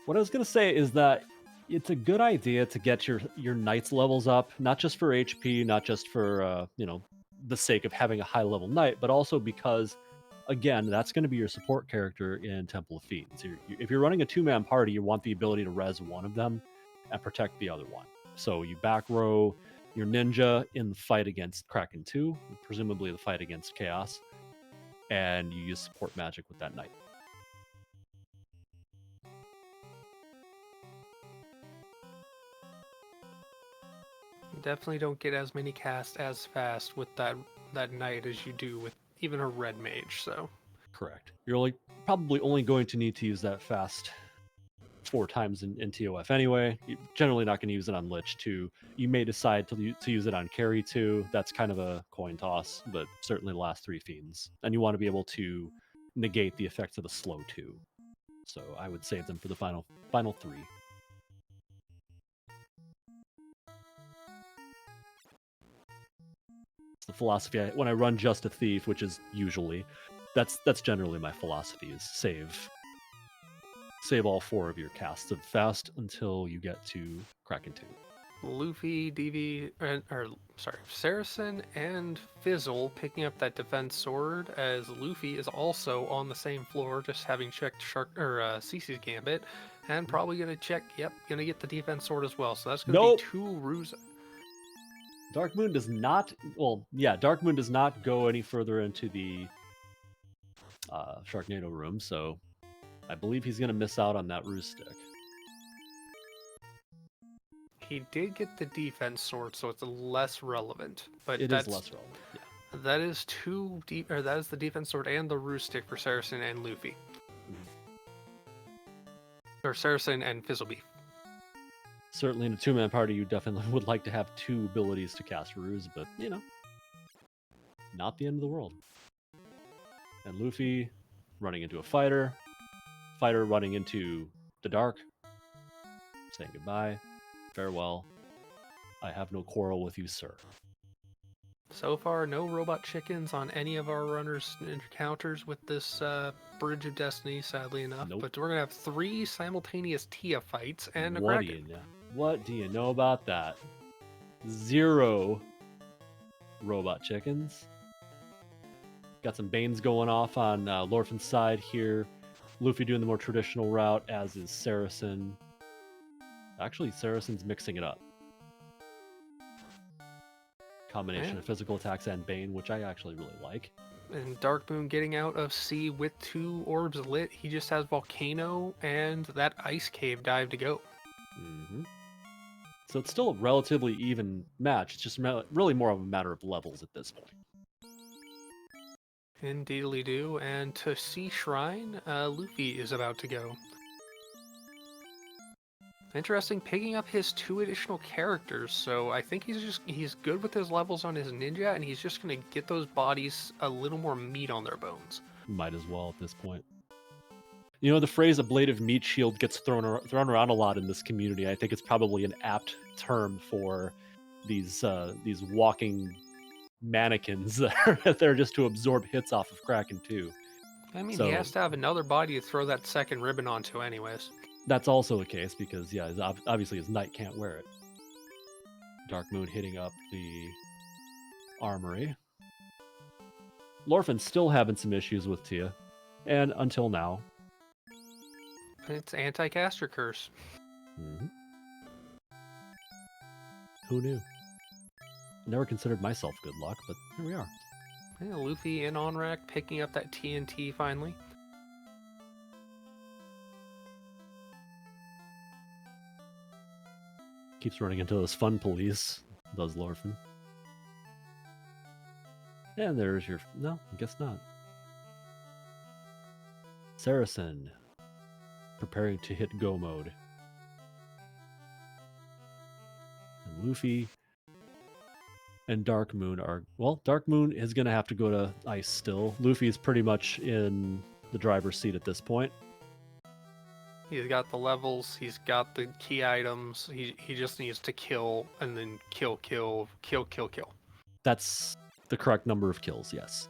What I was going to say is that it's a good idea to get your knight's levels up, not just for HP, not just for, the sake of having a high-level knight, but also because, again, that's going to be your support character in Temple of Fiends. If you're running a two-man party, you want the ability to res one of them and protect the other one. So you back row your ninja in the fight against Kraken 2, presumably the fight against Chaos, and you use support magic with that knight. Definitely don't get as many casts as fast with that knight as you do with even a red mage, so... Correct. You're probably only going to need to use that fast 4 times in TOF anyway. You're generally not going to use it on Lich 2. You may decide to use it on Carry 2. That's kind of a coin toss, but certainly the last 3 Fiends. And you want to be able to negate the effects of the slow 2. So I would save them for the final 3. It's the philosophy when I run just a thief, which is usually... That's generally my philosophy, is save all 4 of your casts of fast until you get to Kraken 2. Luffy, Saracen and Fizzle picking up that defense sword, as Luffy is also on the same floor, just having checked Cece's Gambit, and probably gonna gonna get the defense sword as well. So that's gonna be 2 ruse. Dark Moon does not. Well, yeah, Dark Moon does not go any further into the Sharknado room, so I believe he's gonna miss out on that ruse stick. He did get the defense sword, so it's less relevant. But It is less relevant. Yeah. That is that is the defense sword and the ruse stick for Saracen and Luffy. Or Saracen and Fizzlebeef. Certainly in a two-man party, you definitely would like to have two abilities to cast Ruse, but, you know, not the end of the world. And Luffy running into a fighter running into the dark, saying goodbye, farewell. I have no quarrel with you, sir. So far, no robot chickens on any of our runners' encounters with this Bridge of Destiny, sadly enough. Nope. But we're going to have 3 simultaneous Tia fights and a What do Kraken. you know? What do you know about that? 0 robot chickens. Got some Banes going off on Lorfin's side here. Luffy doing the more traditional route, as is Saracen. Actually, Saracen's mixing it up. Combination of physical attacks and Bane, which I actually really like. And Dark Moon getting out of sea with 2 orbs lit. He just has Volcano and that Ice Cave dive to go. Mm-hmm. So it's still a relatively even match. It's just really more of a matter of levels at this point. Indeedly do. And to Sea Shrine, Luffy is about to go. Interesting, picking up his 2 additional characters, so I think he's good with his levels on his ninja, and he's just going to get those bodies a little more meat on their bones. Might as well at this point. You know, the phrase ablative meat shield gets thrown around a lot in this community. I think it's probably an apt term for these walking mannequins that are there just to absorb hits off of Kraken too. I mean, So- he has to have another body to throw that second ribbon onto anyways. That's also the case because, yeah, obviously his knight can't wear it. Dark Moon hitting up the armory. Lorfin's still having some issues with Tia, and until now. It's anti-caster curse. Mm-hmm. Who knew? Never considered myself good luck, but here we are. Yeah, Luffy in on rack, picking up that TNT finally. Keeps running into those fun police, does Lorfin. And there's your... No, I guess not. Saracen, preparing to hit go mode. And Luffy and Dark Moon are... Well, Dark Moon is going to have to go to ice still. Luffy is pretty much in the driver's seat at this point. He's got the levels, he's got the key items, he just needs to kill, and then kill. That's the correct number of kills, yes.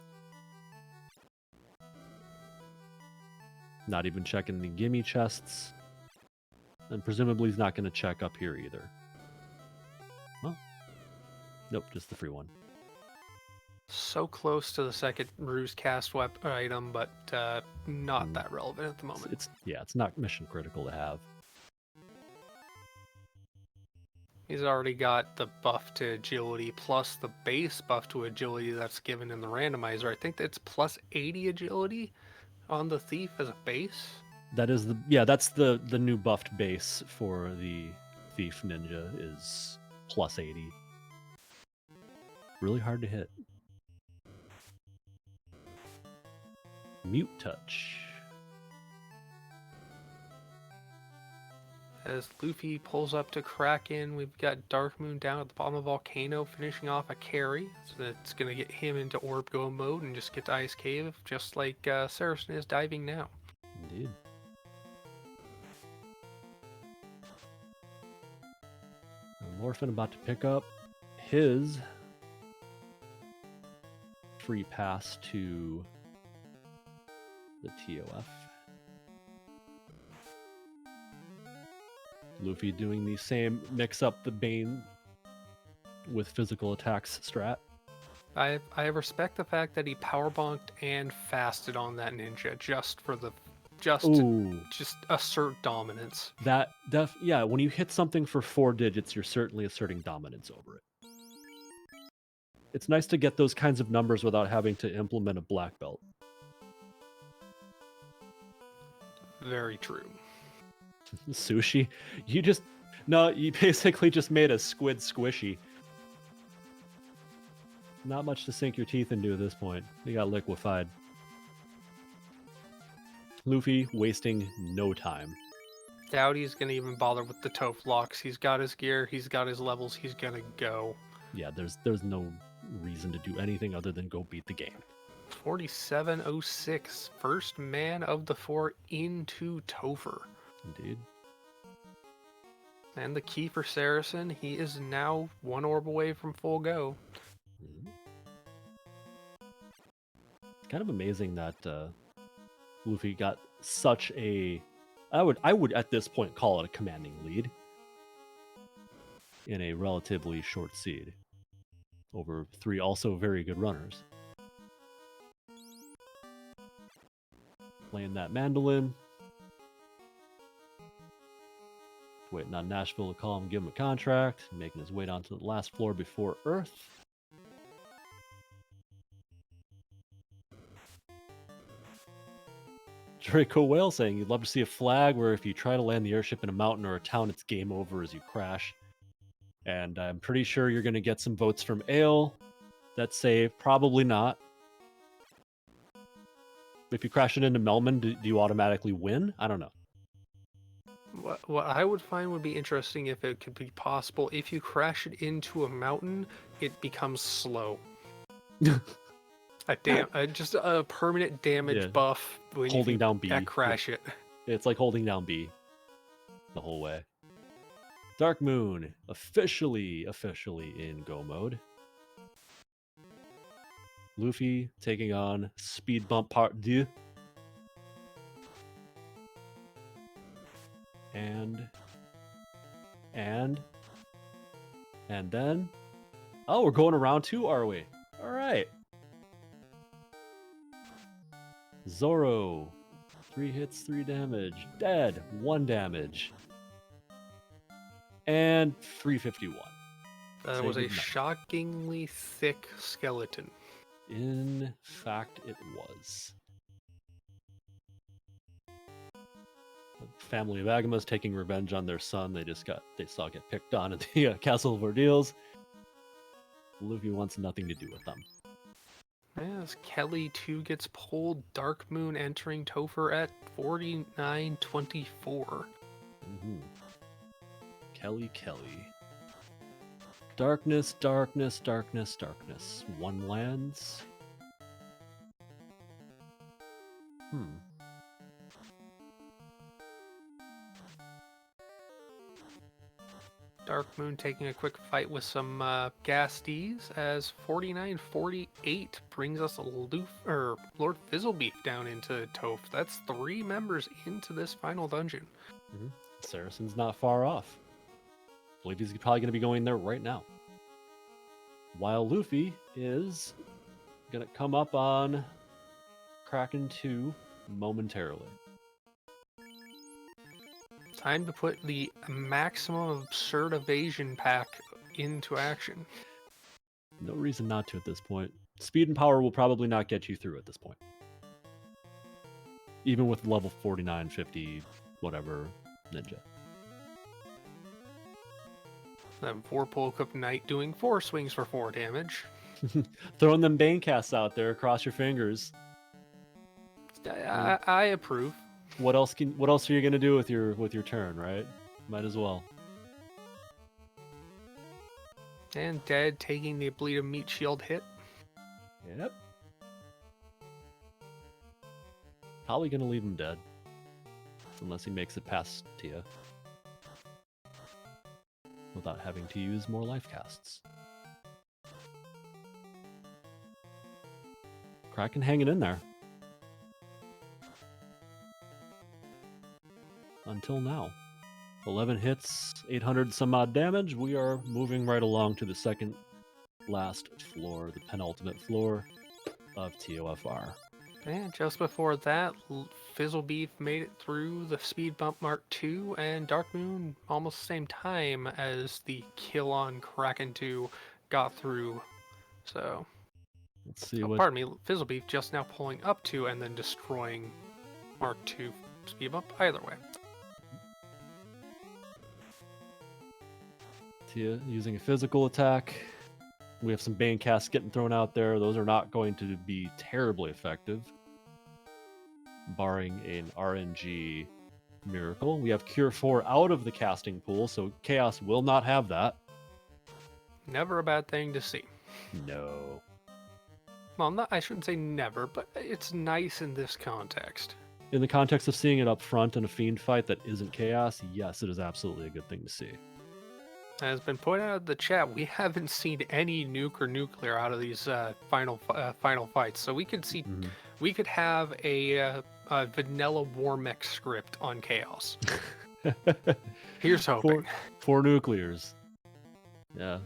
Not even checking the gimme chests. And presumably he's not going to check up here either. Well, nope, just the free one. So close to the second Ruse cast weapon item, but not that relevant at the moment. It's not mission critical to have. He's already got the buff to agility plus the base buff to agility that's given in the randomizer. I think that's plus 80 agility on the thief as a base. That is that's the new buffed base for the thief ninja is plus 80. Really hard to hit. Mute touch. As Luffy pulls up to Kraken, we've got Dark Moon down at the bottom of Volcano finishing off a carry. So that's going to get him into Orb Go mode and just get to Ice Cave, just like Saracen is diving now. Indeed. And Lorfin about to pick up his free pass to the TOF. Luffy doing the same mix up the Bane with physical attacks strat. I respect the fact that he power bonked and fasted on that ninja just to assert dominance. Yeah, when you hit something for 4 digits, you're certainly asserting dominance over it. It's nice to get those kinds of numbers without having to implement a black belt. Very true. Sushi? You basically just made a squid squishy. Not much to sink your teeth into at this point. They got liquefied. Luffy wasting no time. Doubt he's gonna even bother with the Toph locks. He's got his gear, he's got his levels, he's gonna go. Yeah, there's no reason to do anything other than go beat the game. 4706, first man of the 4 into Topher. Indeed. And the key for Saracen, he is now 1 orb away from full go. Mhm. It's kind of amazing that Luffy got such a... I would at this point call it a commanding lead in a relatively short seed over 3 also very good runners. Playing that mandolin. Waiting on Nashville to call him, give him a contract. Making his way down to the last floor before Earth. Draco Whale saying you'd love to see a flag where if you try to land the airship in a mountain or a town, it's game over as you crash. And I'm pretty sure you're going to get some votes from Ale that say probably not. If you crash it into Melman, do you automatically win? I don't know. What I would find would be interesting if it could be possible, if you crash it into a mountain, it becomes slow. Just a permanent damage Yeah. buff when Holding you down B. crash it. It's like holding down B the whole way. Dark Moon officially in go mode. Luffy taking on Speed Bump Part 2. And then... Oh, we're going around 2, are we? Alright. Zoro. 3 hits, 3 damage. Dead. 1 damage. And 351. That Say was a goodnight. shockingly thick skeleton. In fact, it was. The family of Agamas taking revenge on their son. They saw get picked on at the Castle of Ordeals. Luffy wants nothing to do with them. As Kelly 2 gets pulled, Dark Moon entering Topher at 4924. Mm-hmm. Kelly. Darkness. 1 lands. Dark Moon taking a quick fight with some Gasties as 4948 brings us Lord Fizzlebeef down into Toph. That's 3 members into this final dungeon. Mm-hmm. Saracen's not far off. I believe he's probably going to be going there right now. While Luffy is going to come up on Kraken 2 momentarily. Time to put the maximum absurd evasion pack into action. No reason not to at this point. Speed and power will probably not get you through at this point. Even with level 49, 50, whatever, ninja. Then 4 Polka Knight doing 4 swings for 4 damage. Throwing them Bane casts out there, cross your fingers. I approve. What else are you gonna do with your turn, right? Might as well. And Dead taking the Bleed of Meat Shield hit. Yep. Probably gonna leave him dead. Unless he makes it past Tia. Without having to use more life casts. Kraken hanging in there. Until now. 11 hits, 800 some odd damage. We are moving right along to the second last floor, the penultimate floor of TOFR. And just before that, Fizzlebeef made it through the Speed Bump Mark II, and Dark Moon almost the same time as the kill on Kraken 2 got through. So, Let's see pardon me, Fizzlebeef just now pulling up to and then destroying Mark II Speed Bump. Either way. Tia using a physical attack. We have some Bane casts getting thrown out there. Those are not going to be terribly effective. Barring an RNG Miracle. We have Cure 4 out of the casting pool, so Chaos will not have that. Never a bad thing to see. No. Well, I shouldn't say never, but it's nice in this context. In the context of seeing it up front in a Fiend fight that isn't Chaos, yes, it is absolutely a good thing to see. As been pointed out in the chat, we haven't seen any nuke or nuclear out of these final fights, so we could see, we could have a vanilla War Mech script on Chaos. Here's hoping. Four nuclears. Yeah.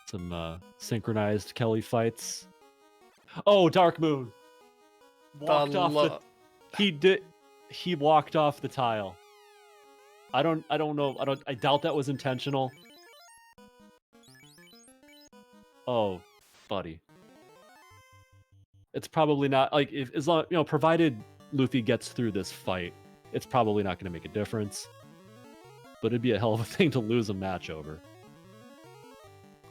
Some synchronized Kelly fights. Oh, Dark Moon. Walked off he walked off the tile. I don't know. I doubt that was intentional. Oh, buddy. It's probably not, like, if, as long, provided Luffy gets through this fight, it's probably not going to make a difference. But it'd be a hell of a thing to lose a match over.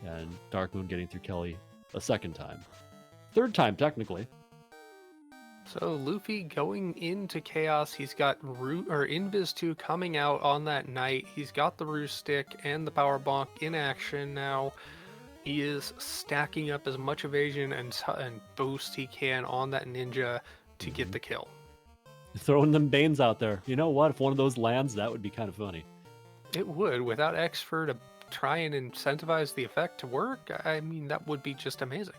And Dark Moon getting through Kelly a second time. Third time, technically. So Luffy going into Chaos, he's got Invis 2 coming out on that night. He's got the Roost Stick and the Power Bonk in action now. He is stacking up as much evasion and boost he can on that ninja to get the kill. Throwing them Banes out there. You know what? If one of those lands, that would be kind of funny. It would. Without X-Fur to try and incentivize the effect to work, I mean, that would be just amazing.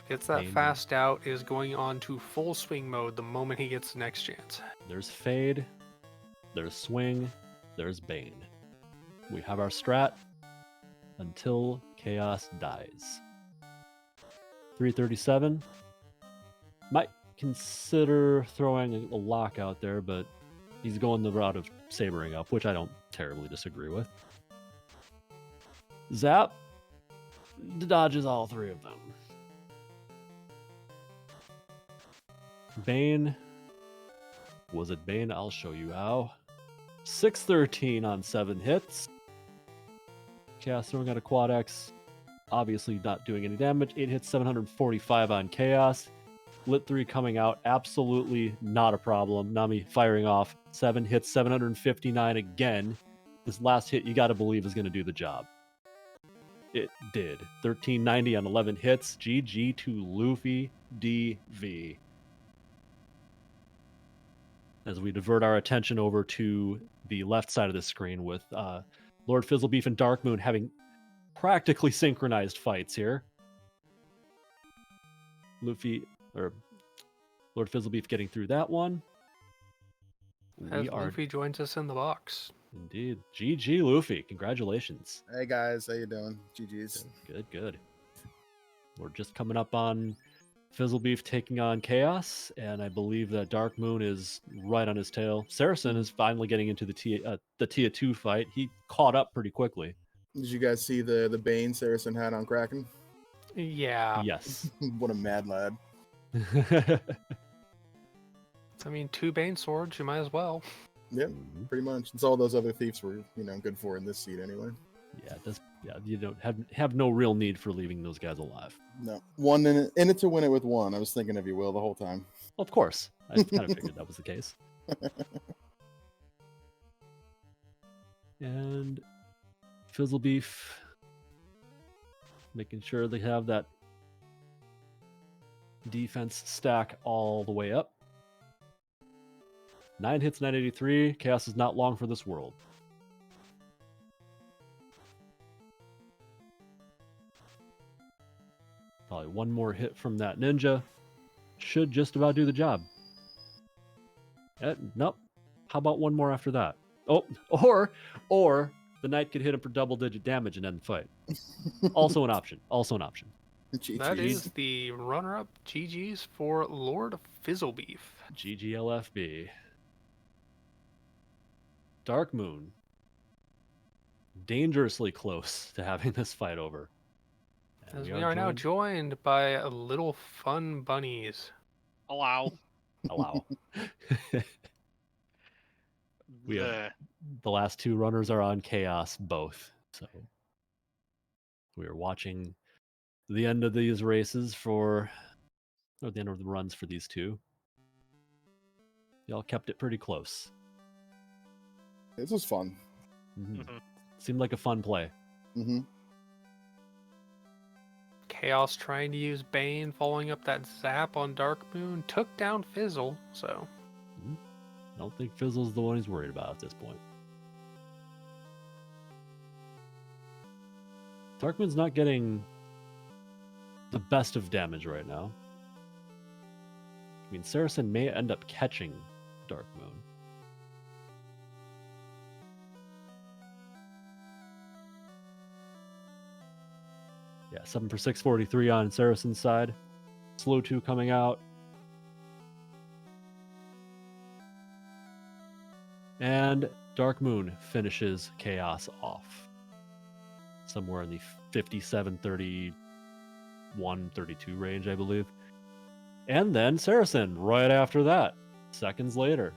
Gets that fast out, is going on to full swing mode the moment he gets the next chance. There's Fade, there's Swing, there's Bane. We have our strat until Chaos dies. 337. Might consider throwing a lock out there, but he's going the route of sabering up, which I don't terribly disagree with. Zap dodges all three of them. Bane. Was it Bane? I'll show you how. 613 on 7 hits. Chaos throwing out a Quad X. Obviously not doing any damage. 8 hits, 745 on Chaos. Lit 3 coming out. Absolutely not a problem. Nami firing off. 7 hits, 759 again. This last hit, you got to believe, is going to do the job. It did. 1390 on 11 hits. GG to Luffy DV. As we divert our attention over to the left side of the screen with Lord Fizzlebeef and Dark Moon having practically synchronized fights here. Luffy, or Lord Fizzlebeef getting through that one. Luffy joins us in the box. Indeed. GG, Luffy. Congratulations. Hey, guys. How you doing? GG's. Good. We're just coming up on Fizzlebeef taking on Chaos, and I believe that Dark Moon is right on his tail. Saracen is finally getting into the Tia 2 fight. He caught up pretty quickly. Did you guys see the Bane Saracen had on Kraken? Yeah. Yes. What a mad lad. I mean, 2 Bane swords, you might as well. Yep, pretty much. It's all those other thieves were, good for in this seed anyway. Yeah, you don't have no real need for leaving those guys alive. No. One in it to win it with one. I was thinking of you, Will, the whole time. Well, of course. I kind of figured that was the case. And Fizzlebeef making sure they have that defense stack all the way up. 9 hits, 983. Chaos is not long for this world. Probably one more hit from that ninja should just about do the job. Nope. How about one more after that? Oh, or the knight could hit him for double-digit damage and end the fight. Also an option. That is the runner-up GG's for Lord Fizzlebeef. GGLFB. Dark Moon. Dangerously close to having this fight over. As we are now joined by little fun bunnies. Allow. We have the last 2 runners are on Chaos both. So we are watching the end of these races for or the end of the runs for these two. Y'all kept it pretty close. This was fun. Seemed like a fun play. Chaos trying to use Bane, following up that zap on Dark Moon, took down Fizzle, so... I don't think Fizzle's the one he's worried about at this point. Darkmoon's not getting the best of damage right now. I mean, Saracen may end up catching Darkmoon. Yeah, 7 for 643 on Saracen's side. Slow 2 coming out. And Darkmoon finishes Chaos off. Somewhere in the 57, 31, 32 range, I believe. And then Saracen right after that, seconds later.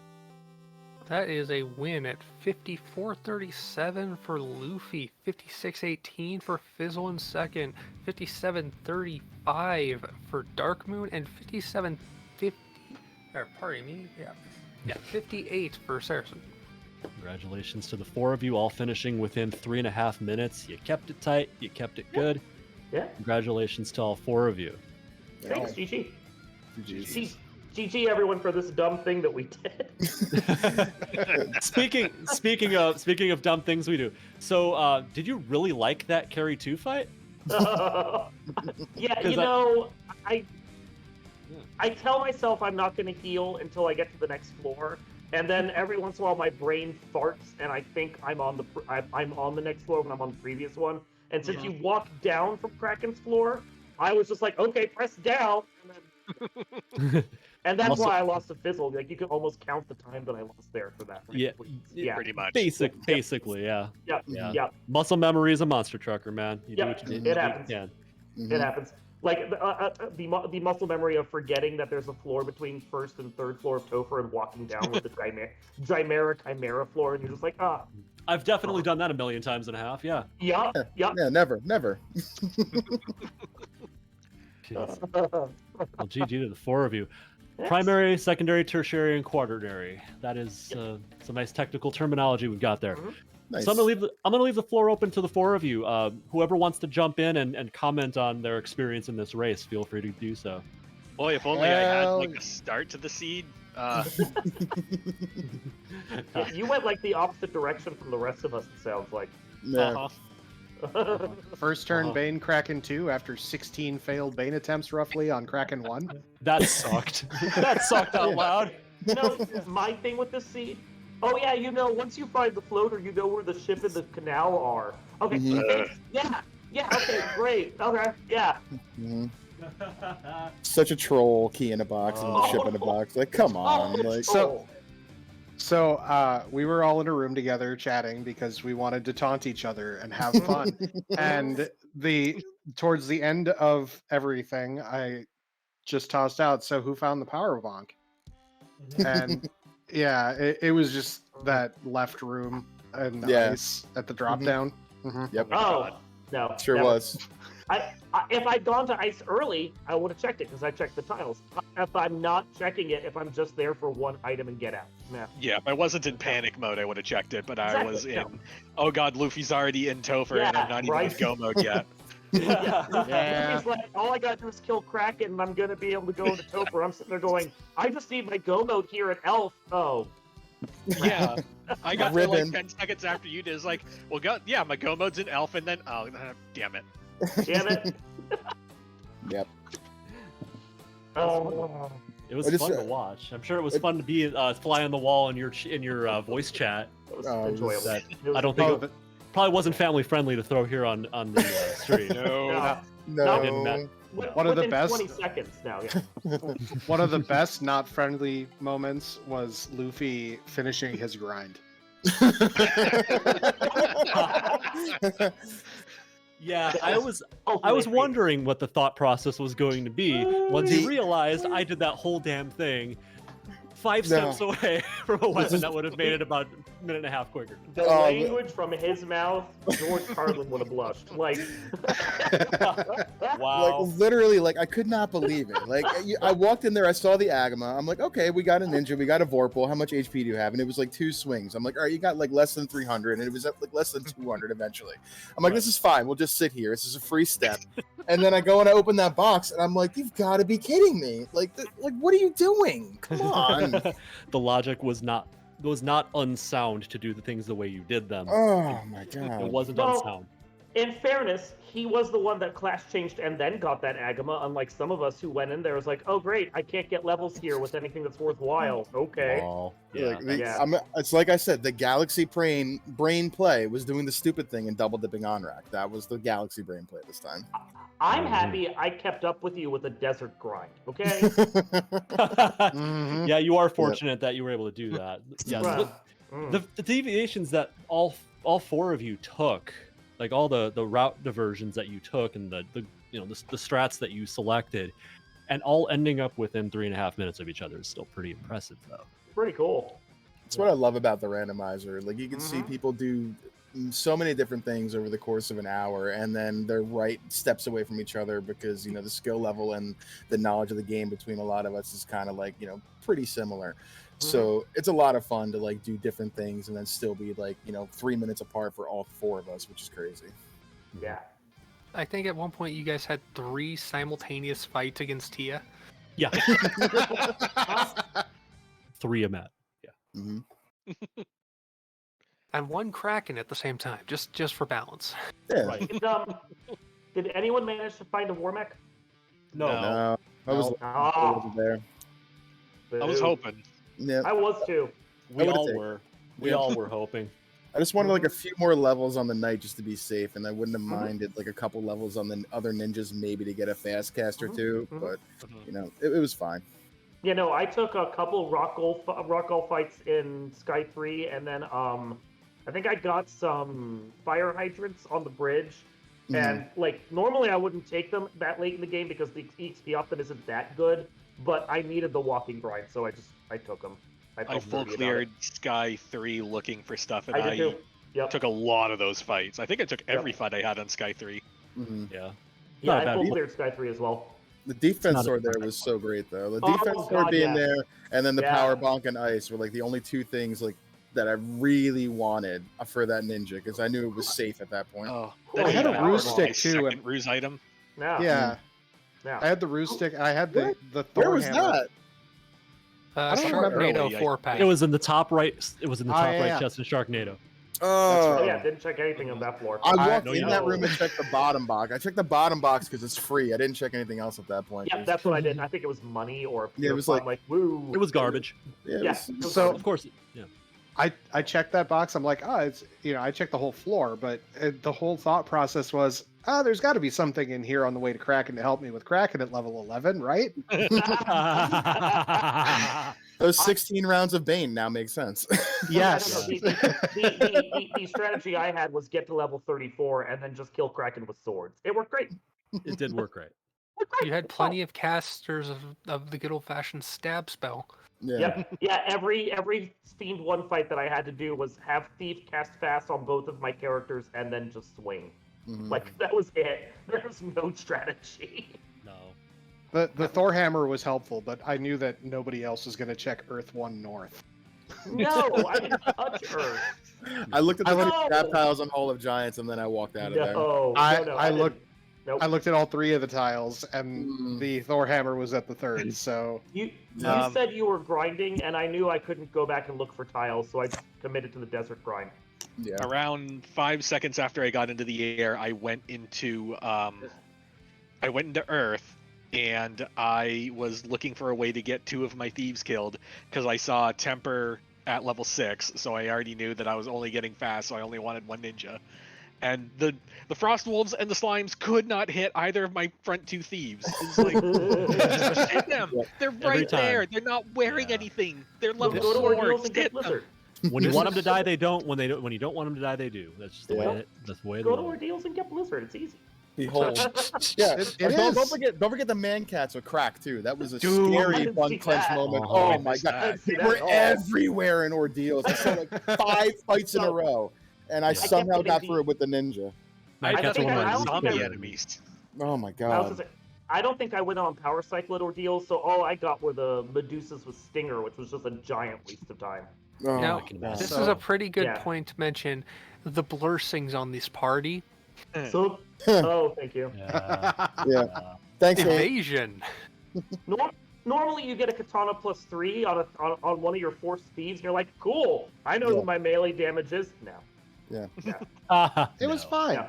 That is a win at 54-37 for Luffy, 56-18 for Fizzle in second, 57-35 for Darkmoon, and 57-50, or pardon me, yeah, 58 for Saracen. Congratulations to the 4 of you, all finishing within 3.5 minutes. You kept it tight, you kept it good. Yeah. Congratulations to all 4 of you. Thanks, GG. GG. GG everyone for this dumb thing that we did. Speaking of dumb things we do. So, did you really like that Carry 2 fight? Yeah, you know, I tell myself I'm not going to heal until I get to the next floor, and then every once in a while my brain farts, and I think I'm on the next floor when I'm on the previous one. And since you walk down from Kraken's floor, I was just like, okay, press down, and that's why I lost to Fizzle. Like you can almost count the time that I lost there for that. Yeah, pretty much. Basically, yeah. Yeah. Muscle memory is a monster trucker, man. You do what you It happens. can. It happens. Like the muscle memory of forgetting that there's a floor between first and third floor of Topher and walking down with the Chimera floor, and you're just like, ah. I've definitely done that 1.5 million times. Yeah. Yeah. Yeah, never. Well, GG to the 4 of you. Yes. Primary, secondary, tertiary, and quaternary. That is some nice technical terminology we've got there. Nice. So I'm gonna leave the floor open to the 4 of you. Whoever wants to jump in and comment on their experience in this race, feel free to do so. Boy, if only I had like a start to the seed. You went like the opposite direction from the rest of us. It sounds like. Yeah. First turn Bane Kraken 2 after 16 failed Bane attempts roughly on Kraken 1. That sucked. That sucked out loud. You know, my thing with this seed. Oh yeah, you know, once you find the floater, you know where the ship and the canal are. Okay, yeah, okay, great, okay, yeah. Such a troll, key in a box and the ship in a box. Like, come on. Like, So we were all in a room together chatting because we wanted to taunt each other and have fun. And towards the end of everything, I just tossed out, so who found the power bonk? And yeah, it was just that left room and the ice at the drop down. Yep. Oh, no. Sure was. If I'd gone to ice early, I would have checked it because I checked the tiles. If I'm not checking it, if I'm just there for one item and get out. Yeah, if I wasn't in panic mode, I would have checked it, but I Exactly, was in, no. oh god, Luffy's already in Topher and I'm not even in go mode yet. Yeah. It's like, all I gotta do is kill Kraken and I'm gonna be able to go into Topher. I'm sitting there going, I just need my go mode here at Elf. Oh. Yeah, I got there Ribbon. like 10 seconds after you did. It's like, well, my go mode's in Elf, and then, oh, damn it. Damn it. Yep. Oh. It was fun to watch. I'm sure it was fun to be fly on the wall in your voice chat. It was enjoyable. I don't think it probably wasn't family friendly to throw here on the stream. No. One of the Within best. 20 seconds now, yeah. One of the best not friendly moments was Luffy finishing his grind. Yeah, I was wondering what the thought process was going to be once he realized I did that whole damn thing, 5 No. steps away from a weapon is- that would have made it about a minute and a half quicker. The language from his mouth, George Carlin would have blushed. Like, Wow. Like literally, like I could not believe it. Like I walked in there, I saw the Agama. I'm like, okay, we got a ninja, we got a Vorpal. How much HP do you have? And it was like 2 swings. I'm like, all right, you got like less than 300, and it was at like less than 200 eventually. I'm like, this is fine. We'll just sit here. This is a free step. And then I go and I open that box, and I'm like, you've got to be kidding me! Like, what are you doing? Come on! The logic was not unsound to do the things the way you did them. Oh my It god! wasn't Well, unsound. in fairness, he was the one that class changed and then got that Agama, unlike some of us who went in there was like, oh great, I can't get levels here with anything that's worthwhile. Okay. Oh, yeah. Like, Yeah. it's like I said, the Galaxy brain play was doing the stupid thing and double dipping on rack. That was the Galaxy brain play this time. I'm happy I kept up with you with a desert grind, okay? Mhm. Yeah, you are fortunate that you were able to do that. Yes, Right. the deviations that all 4 of you took, like all the route diversions that you took, and the strats that you selected, and all ending up within 3.5 minutes of each other is still pretty impressive, though. Pretty cool. That's what I love about the randomizer. Like you can see people do so many different things over the course of an hour, and then they're right steps away from each other because the skill level and the knowledge of the game between a lot of us is kind of like pretty similar. So it's a lot of fun to like do different things and then still be like 3 minutes apart for all 4 of us, which is crazy. Yeah. I think at one point you guys had 3 simultaneous fights against Tia. Yeah. 3 Amet. Yeah. Hmm. And 1 Kraken at the same time, just for balance. Yeah. Right. Did anyone manage to find a war mech? No. No, I was No. I wasn't there. I was Boo. hoping. Yeah, I was too. We would've all taken- were. We Yeah. all were hoping. I just wanted like a few more levels on the knight just to be safe, and I wouldn't have Mhm. minded like a couple levels on the other ninjas maybe to get a fast cast or Mhm. two, Mhm. but it was fine. I took a couple rock goal fights in Sky 3, and then I think I got some fire hydrants on the bridge. Mhm. And like normally I wouldn't take them that late in the game because the XP up them isn't that good, but I needed the walking grind, so I took them. I felt full dirty about cleared Sky 3 looking for stuff, and it. I did too. Yep. took a lot of those fights. I think I took every Yep. fight I had on Sky 3. Mhm. Yeah. Yeah, Not a I bad full one. cleared Sky 3 as well. The defense not a- sword there was so great though. The Oh, defense sword God, being yes. there, and then the Yeah. power bonk and ice were like the only 2 things like that I really wanted for that ninja because I knew it was safe at that point. Oh, I had a even ruse my stick, too, second and- ruse item. Yeah. Yeah, Yeah. I had the roost stick. I had the Where Thor was hammer. that? Uh, don't remember Sharknado early, 4-pack. It was in the top right. It was in the Oh, top yeah, right yeah. chest in Sharknado. Oh, Oh yeah, didn't check anything on that floor. I walked No, in you that don't. room and checked the bottom box. I checked the bottom box because it's free. I didn't check anything else at that point. Yeah, that's what I did. I think it was money or Yeah, it was I'm like woo. It was garbage. Yeah, it Yeah. was- it was So- Of course. Yeah. I checked that box. I'm like, it's I checked the whole floor, but the whole thought process was, there's got to be something in here on the way to Kraken to help me with Kraken at level 11, right? those 16 rounds of Bane now make sense. Yes. I don't know, the strategy I had was get to level 34 and then just kill Kraken with swords. It worked great. It did work right. You had plenty of casters of the good old-fashioned stab spell. Yeah. Yep. Yeah, every themed one fight that I had to do was have Thief cast fast on both of my characters and then just swing. Mhm. Like that was it. There was no strategy. No. The Thor hammer was helpful, but I knew that nobody else was going to check Earth 1 North. No, I didn't touch Earth. I looked at the No. scrap piles on Hall of Giants and then I walked out of there. No, I no, I didn't. looked Nope. I looked at all 3 of the tiles, and Mm. the Thor hammer was at the 3rd. So You Um, said you were grinding, and I knew I couldn't go back and look for tiles, so I just committed to the desert grind. Yeah. Around 5 seconds after I got into the air, I went into Earth, and I was looking for a way to get 2 of my thieves killed because I saw Temper at level 6, so I already knew that I was only getting fast, so I only wanted 1 ninja. And the frost wolves and the slimes could not hit either of my front 2 thieves. It's like just hit them. They're right time. there. They're not wearing Yeah. anything. They're Go level to Ordeals swords. and get Hit them. Blizzard. When you This want them to is- die, they don't. When you don't want them to die, they do. That's just the way. Yeah. That's the way. Go It to is. Ordeals and get Blizzard. It's easy. Behold. Yeah. It Don't is. forget the man cats with crack too. That was a Dude. I scary didn't fun see clench that. moment. Oh, Oh I my missed god. I that. didn't see They that were at all. everywhere in ordeals. I saw like 5 fights in a So- row. And I Yeah. somehow kept got getting through it with the ninja. Man I Cat's think one of I my don't least think Zombie favorite. enemies. Oh my I was god. gonna say, I don't think I went on Power Cycle at ordeals, so all I got were the Medusas with Stinger, which was just a giant waste of time. Oh Now, I can God. imagine. This So- is a pretty good yeah. point to mention. The blursings on this party. So, oh, thank you. Yeah. Yeah. Thanks, Nate. Evasion. Normally, you get a katana +3 on one of your forced thieves, and you're like, cool. I know Yeah. who my melee damage is. No. Yeah. It was No. fine. Yeah.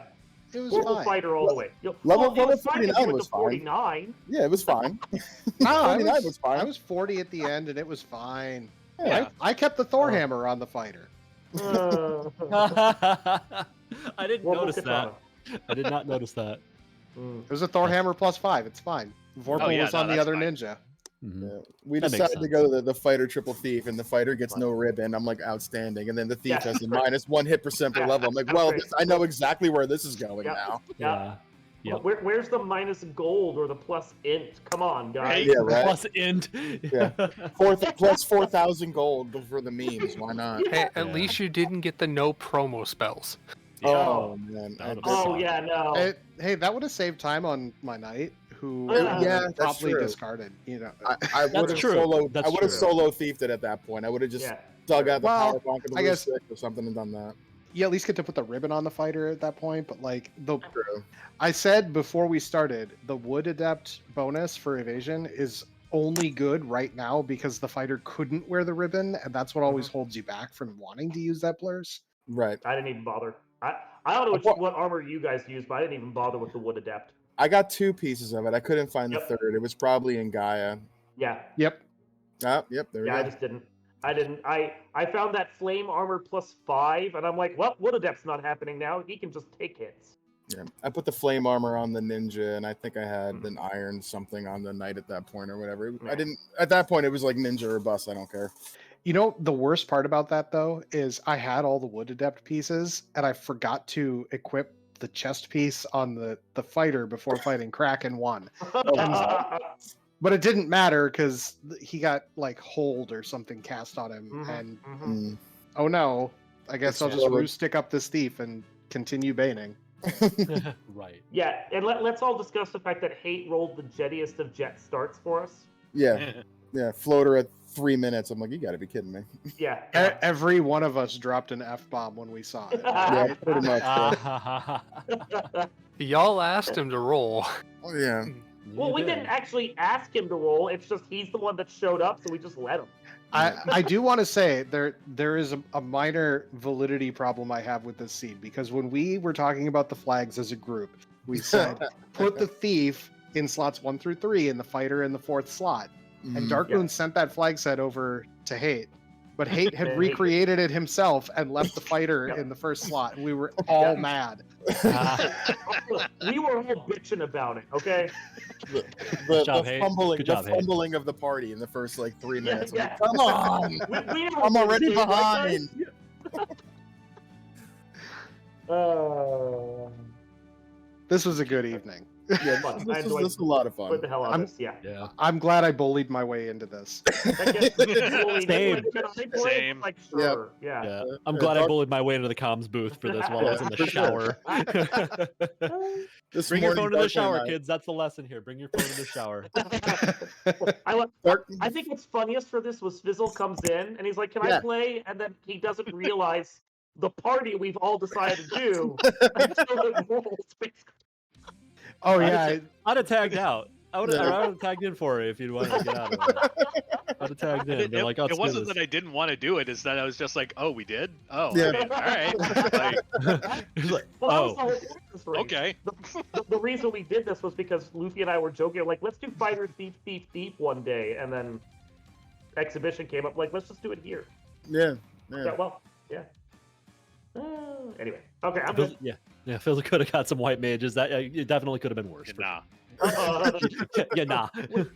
It was Portal fine. fighter all the way. It Level was fine if you 49 went was to fine. 49. Yeah, it was fine. No, I 49 was, was fine. I was 40 at the end, and it was fine. Yeah. I kept the Thor Oh. hammer on the fighter. I didn't Warble notice katana. that. I did not notice that. Mm. It was a Thor hammer +5. It's fine. Vorpal Oh, yeah, was no, on the that's other fine. ninja. Mhm. Yeah. We That makes decided to sense. go to the fighter triple thief, and the fighter gets no ribbon. I'm like, outstanding. And then the thief Yeah. has a -1 hit percent per Yeah, level. I'm like, that's well, great. I know exactly where this is going Yeah. now. Yeah. Yep. Where's the -gold or the +int? Come on, guys. Right. Yeah, right. Plus int. Yeah. Plus 4,000 gold for the memes. Why not? Hey, at Yeah. least you didn't get the no promo spells. Oh man. That would've Oh sucked. yeah, no. Hey, that would have saved time on my knight, who Yeah, would that's probably true. discarded. You know, I would have true. solo. That's I would have true. solo thiefed it at that point. I would have just Yeah. dug out the Well, power bonk of the I blue guess- stick or something and done that. you at least get to put the ribbon on the fighter at that point. But like True. I said before we started, the Wood Adept bonus for evasion is only good right now because the fighter couldn't wear the ribbon, and that's what always holds you back from wanting to use that blurs. Right. I didn't even bother. I don't know what armor you guys use, but I didn't even bother with the Wood Adept. I got 2 pieces of it. I couldn't find the Yep. third. It was probably in Gaia. Yeah. Yep. Ah, yep. There we Yeah, I go. just didn't. I found that flame armor +5, and I'm like, well, Wood Adept's not happening now. He can just take hits. Yeah. I put the flame armor on the ninja, and I think I had an iron something on the knight at that point or whatever. I Yeah. didn't. At that point, it was like ninja or bust. I don't care. You know, the worst part about that though is I had all the Wood Adept pieces, and I forgot to equip the chest piece on the fighter before fighting Kraken 1. But it didn't matter because he got like hold or something cast on him, Mhm, and mhm. Mm. oh no, I guess It's I'll just forward. stick up this thief and continue baning. Right. Yeah, and let's all discuss the fact that Hate rolled the jettiest of jet starts for us. Yeah. Yeah. Floater at 3 minutes. I'm like, you got to be kidding me. Yeah. Every one of us dropped an F-bomb when we saw it. Yeah, right? pretty much. Y'all asked him to roll. Oh, yeah. Well, we didn't actually ask him to roll. It's just he's the one that showed up, so we just let him. I do want to say there is a minor validity problem I have with this scene, because when we were talking about the flags as a group, we said put the thief in slots 1 through 3 and the fighter in the 4th slot. And Mhm. Darkmoon sent that flag set over to Hate. But Hate had Yeah, Hate- recreated it himself and left the fighter Yeah. in the 1st slot, and we were all Yeah. mad. We were all bitching about it, okay? the job, Hayes. fumbling, Good job, the Hayes. fumbling of the party in the first like 3 Yeah, minutes. I'm yeah. like, come on, We never I'm did already the game, right, behind. guys? This was a good evening. Yeah, Fun. I this enjoyed- was a lot of fun. Put the hell out I'm- of this, yeah. Yeah. I'm glad I bullied my way into this. Same. Same. Like, sure. Yeah. Yeah. I'm glad I bullied my way into the comms booth for this while I was in the For shower. This Bring your morning, phone to the Dark shower, Knight- kids. That's the lesson here. Bring your phone to the shower. Dark- I think what's funniest for this was Fizzle comes in and he's like, "Can I Yeah. play?" And then he doesn't realize the party we've all decided to do until it rolls. Oh I'd yeah, have I'd have tagged out. I would Yeah. have tagged in for it if you'd wanted to get out of it. I'd have tagged in. It, Been like, it "Let's do wasn't this." that I didn't want to do it; it's that I was just like, "Oh, we did. Oh, Yeah. I mean, all right. Like, He's like, Well, that was oh, the whole point of this race. okay." The reason we did this was because Luffy and I were joking, like, let's do Fighter Thief one day, and then Exhibition came up, like, let's just do it here. Yeah, Yeah, yeah. well, yeah. Anyway, okay, I'm just. yeah. Phil could have got some white mages. That it definitely could have been worse. Nah. Yeah, nah.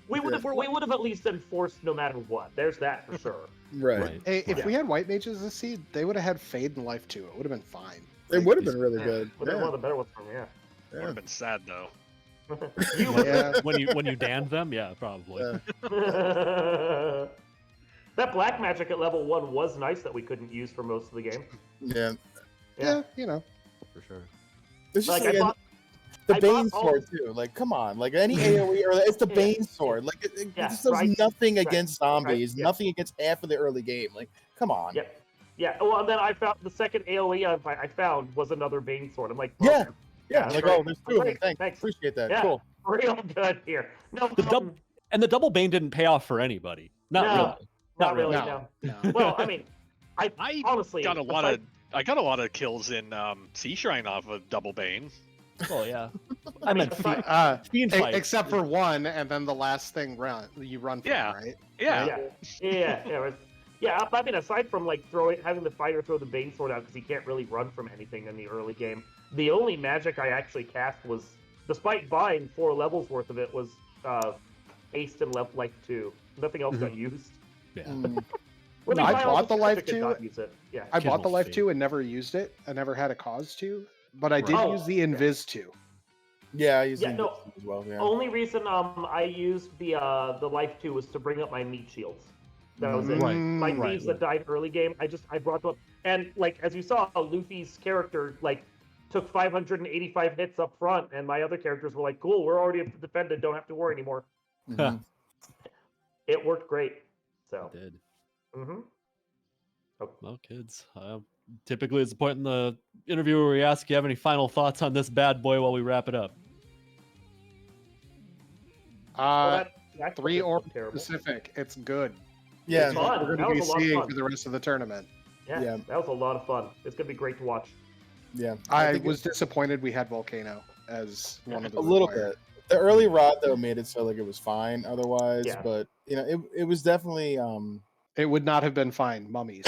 we would have at least enforced no matter what. There's that for sure. Right. Right. hey, if Yeah. we had white mages this seed, they would have had Fade in Life too. It would have been fine. It would have been really Yeah, good. Would have been Yeah. one of the better ones for me. Yeah. Would have been sad though. You Yeah. when you damned them, yeah, probably. That black magic at level 1 was nice that we couldn't use for most of the game. Yeah. Yeah, you know. For sure. It's just Like, I bought- the I Bane bought all- sword too. Like, come on. Like any AOE or it's the Yeah. Bane sword. Like it Yeah, just does right. nothing Right. against zombies. Yeah. Nothing against half of the early game. Like, come on. Yep. Yeah. Well, and then I found the second AOE I found was another Bane sword. I'm like, Yeah. okay, Yeah. that's Like, great. oh, there's two of them. Great. Thanks. Thanks. Appreciate that. Yeah. Cool. real good here. No, And the double bane didn't pay off for anybody. Not No. really. not really. No. No. No. Well, I mean, I I honestly got a lot aside- of I got a lot of kills in Sea Shrine off of Double Bane. Oh yeah. I meant aside- fiend fight. Except for one, and then the last thing you run from, Yeah. right? Yeah. I mean, aside from like having the fighter throw the Bane sword out because he can't really run from anything in the early game, the only magic I actually cast was, despite buying 4 levels worth of it, was aced in Life 2. Nothing else got used. Yeah. Mm. When No, we I buy all bought the Life magic and 2. not use it. Yeah. I bought the Kid's Life fate. 2 and never used it. I never had a cause to, but I did Right. use the Invis 2. Yeah, I use Yeah, the no. as well. Yeah. Only reason I used the Life 2 was to bring up my meat shields. That was it. Right. My Mm, thieves that died early game, I brought them up. And like as you saw, Luffy's character like took 585 hits up front, and my other characters were like, "Cool, we're already defended. Don't have to worry anymore." Mhm. It worked great. So. Did. hmm Well, kids, typically it's the point in the interview where we ask you have any final thoughts on this bad boy while we wrap it up. That 3 or terrible. Pacific. It's good. Yeah. It's fun. We're That going to be was a lot of seeing fun. for the rest of the tournament. Yeah, Yeah. that was a lot of fun. It's gonna be great to watch. Yeah. I think was disappointed we had Volcano as one of the a little required. bit. The early rod though made it so like it was fine otherwise, Yeah. but it was definitely It would not have been fine, mummies.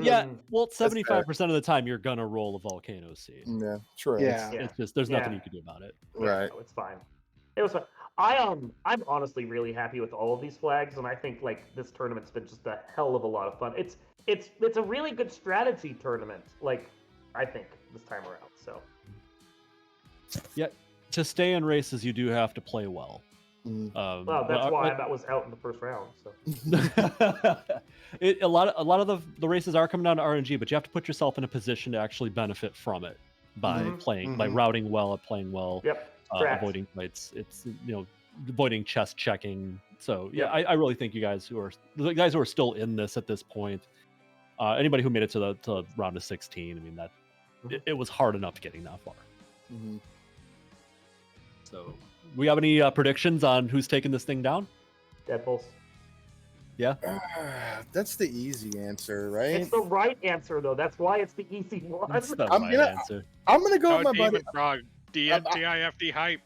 Yeah, well, fair. 75% of the time you're gonna roll a volcano seed. Yeah, true. Yeah. It's just there's nothing Yeah. you can do about it. Right. No, it's fine. It was fun. I'm honestly really happy with all of these flags, and I think like this tournament's been just a hell of a lot of fun. It's a really good strategy tournament. Like I think this time around. So To stay in races, you do have to play well. Mm. well, that's why I was out in the first round. So A lot of the races are coming down to RNG, but you have to put yourself in a position to actually benefit from it by Mhm. playing, by Mhm. routing well, playing well, yep. Strats. avoiding fights. It's avoiding chest checking. So yeah, I really think the guys who are still in this at this point, anybody who made it to the round of 16, I mean that it was hard enough getting that far. Mhm. So we have any predictions on who's taking this thing down? Deadpulse. That's the easy answer, right? It's the right answer though. That's why it's the easy one. That's the I'm right gonna- answer. I'm gonna go Oh, with my buddy. Demon Frog. DNTIFD hype.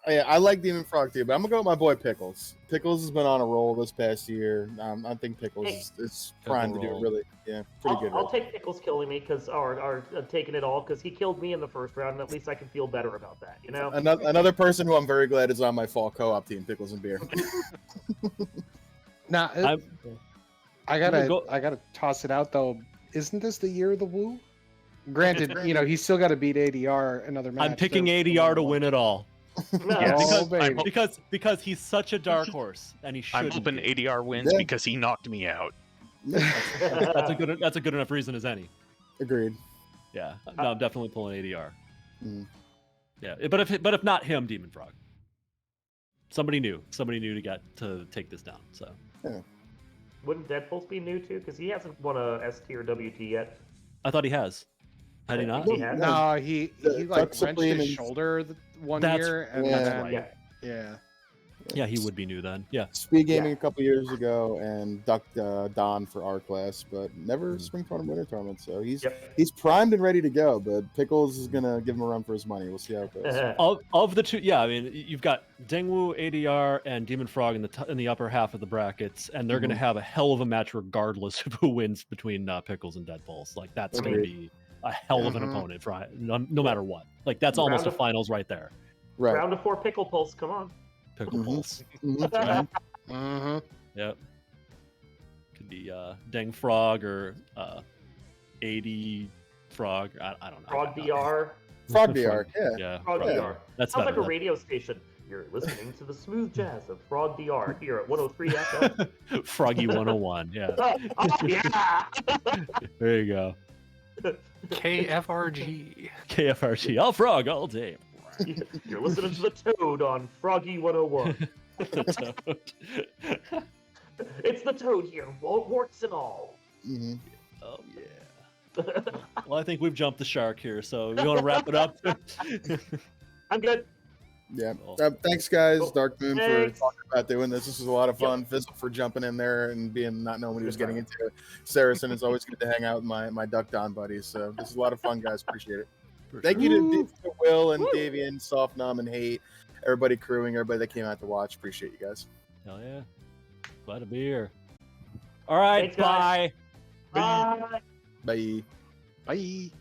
Yeah, I like Demon Frog too, but I'm gonna go with my boy Pickles. Pickles has been on a roll this past year. I think Pickles Hey. is primed to do roll. really, pretty good. I'll take Pickles killing me or taking it all because he killed me in the first round, and at least I can feel better about that. You know. Another person who I'm very glad is on my fall co-op team, Pickles and Beer. Now, I'm- I I'm gonna go- gotta toss it out though. Isn't this the year of the Woo? Granted, he's still got to beat ADR another match. I'm picking so- ADR to win it all No. Yeah, Oh, because baby. because he's such a dark horse and he I'm should. hoping ADR wins Yeah. because he knocked me out. That's a good enough reason as any. Agreed. Yeah, no, I'm definitely pulling ADR. Mm. Yeah, but if not him, Demon Frog. Somebody new to take this down. So Wouldn't Deadpulse be new too? Because he hasn't won a ST or WT yet. I thought he has. Had he I not? think he has. No, he The like Duck wrenched Supreme his and- shoulder one That's year, and Yeah. then Yeah. yeah. Yeah, he would be new then. Yeah. Speed Gaming a couple years ago and ducked Don for our class, but never spring tournament, winter tournament. So he's Yep. primed and ready to go. But Pickles is gonna give him a run for his money. We'll see how it goes. Of the two, yeah, I mean, you've got Dengwu, ADR, and Demon Frog in the upper half of the brackets, and they're going to have a hell of a match regardless of who wins between Pickles and Deadpulse. Like that's going to Agreed. be a hell of an Mhm. opponent for no matter what. Like that's almost a Round of- finals right there. Right. Round of 4 Pickle Pulse. Come on. Pickle Mhm. Pulse. Mhm. Right? Mm-hmm. Yep. Could be Deng Frog or 80 Frog. I don't know. Frog DR. Frog DR, yeah. Yeah, Frog Frog DR. DR. That's Sounds better. like a radio station. You're listening to the smooth jazz of Frog DR here at 103 FM. Froggy 101. Yeah, Oh, yeah! there you go. KFRG. KFRG. I'll frog all day. You're listening to the Toad on Froggy 101. It's the Toad here, warts and all. Hmm. Oh yeah. Well, I think we've jumped the shark here, so you want to wrap it up? I'm good. Yeah. Cool. Thanks, guys. Cool. Dark Moon Thanks. for talking about doing this. This was a lot of fun. Fizzle for jumping in there and being not knowing what he was getting into. Saracen, it's always good to hang out with my Duck Don buddies. So this is a lot of fun, guys. Appreciate it. For Thank sure. you to Will and Davian, Soft Nom, and Hate, everybody crewing, everybody that came out to watch. Appreciate you guys. Hell yeah. Glad to be here. All right, Thanks, guys. bye. Bye. Bye. Bye.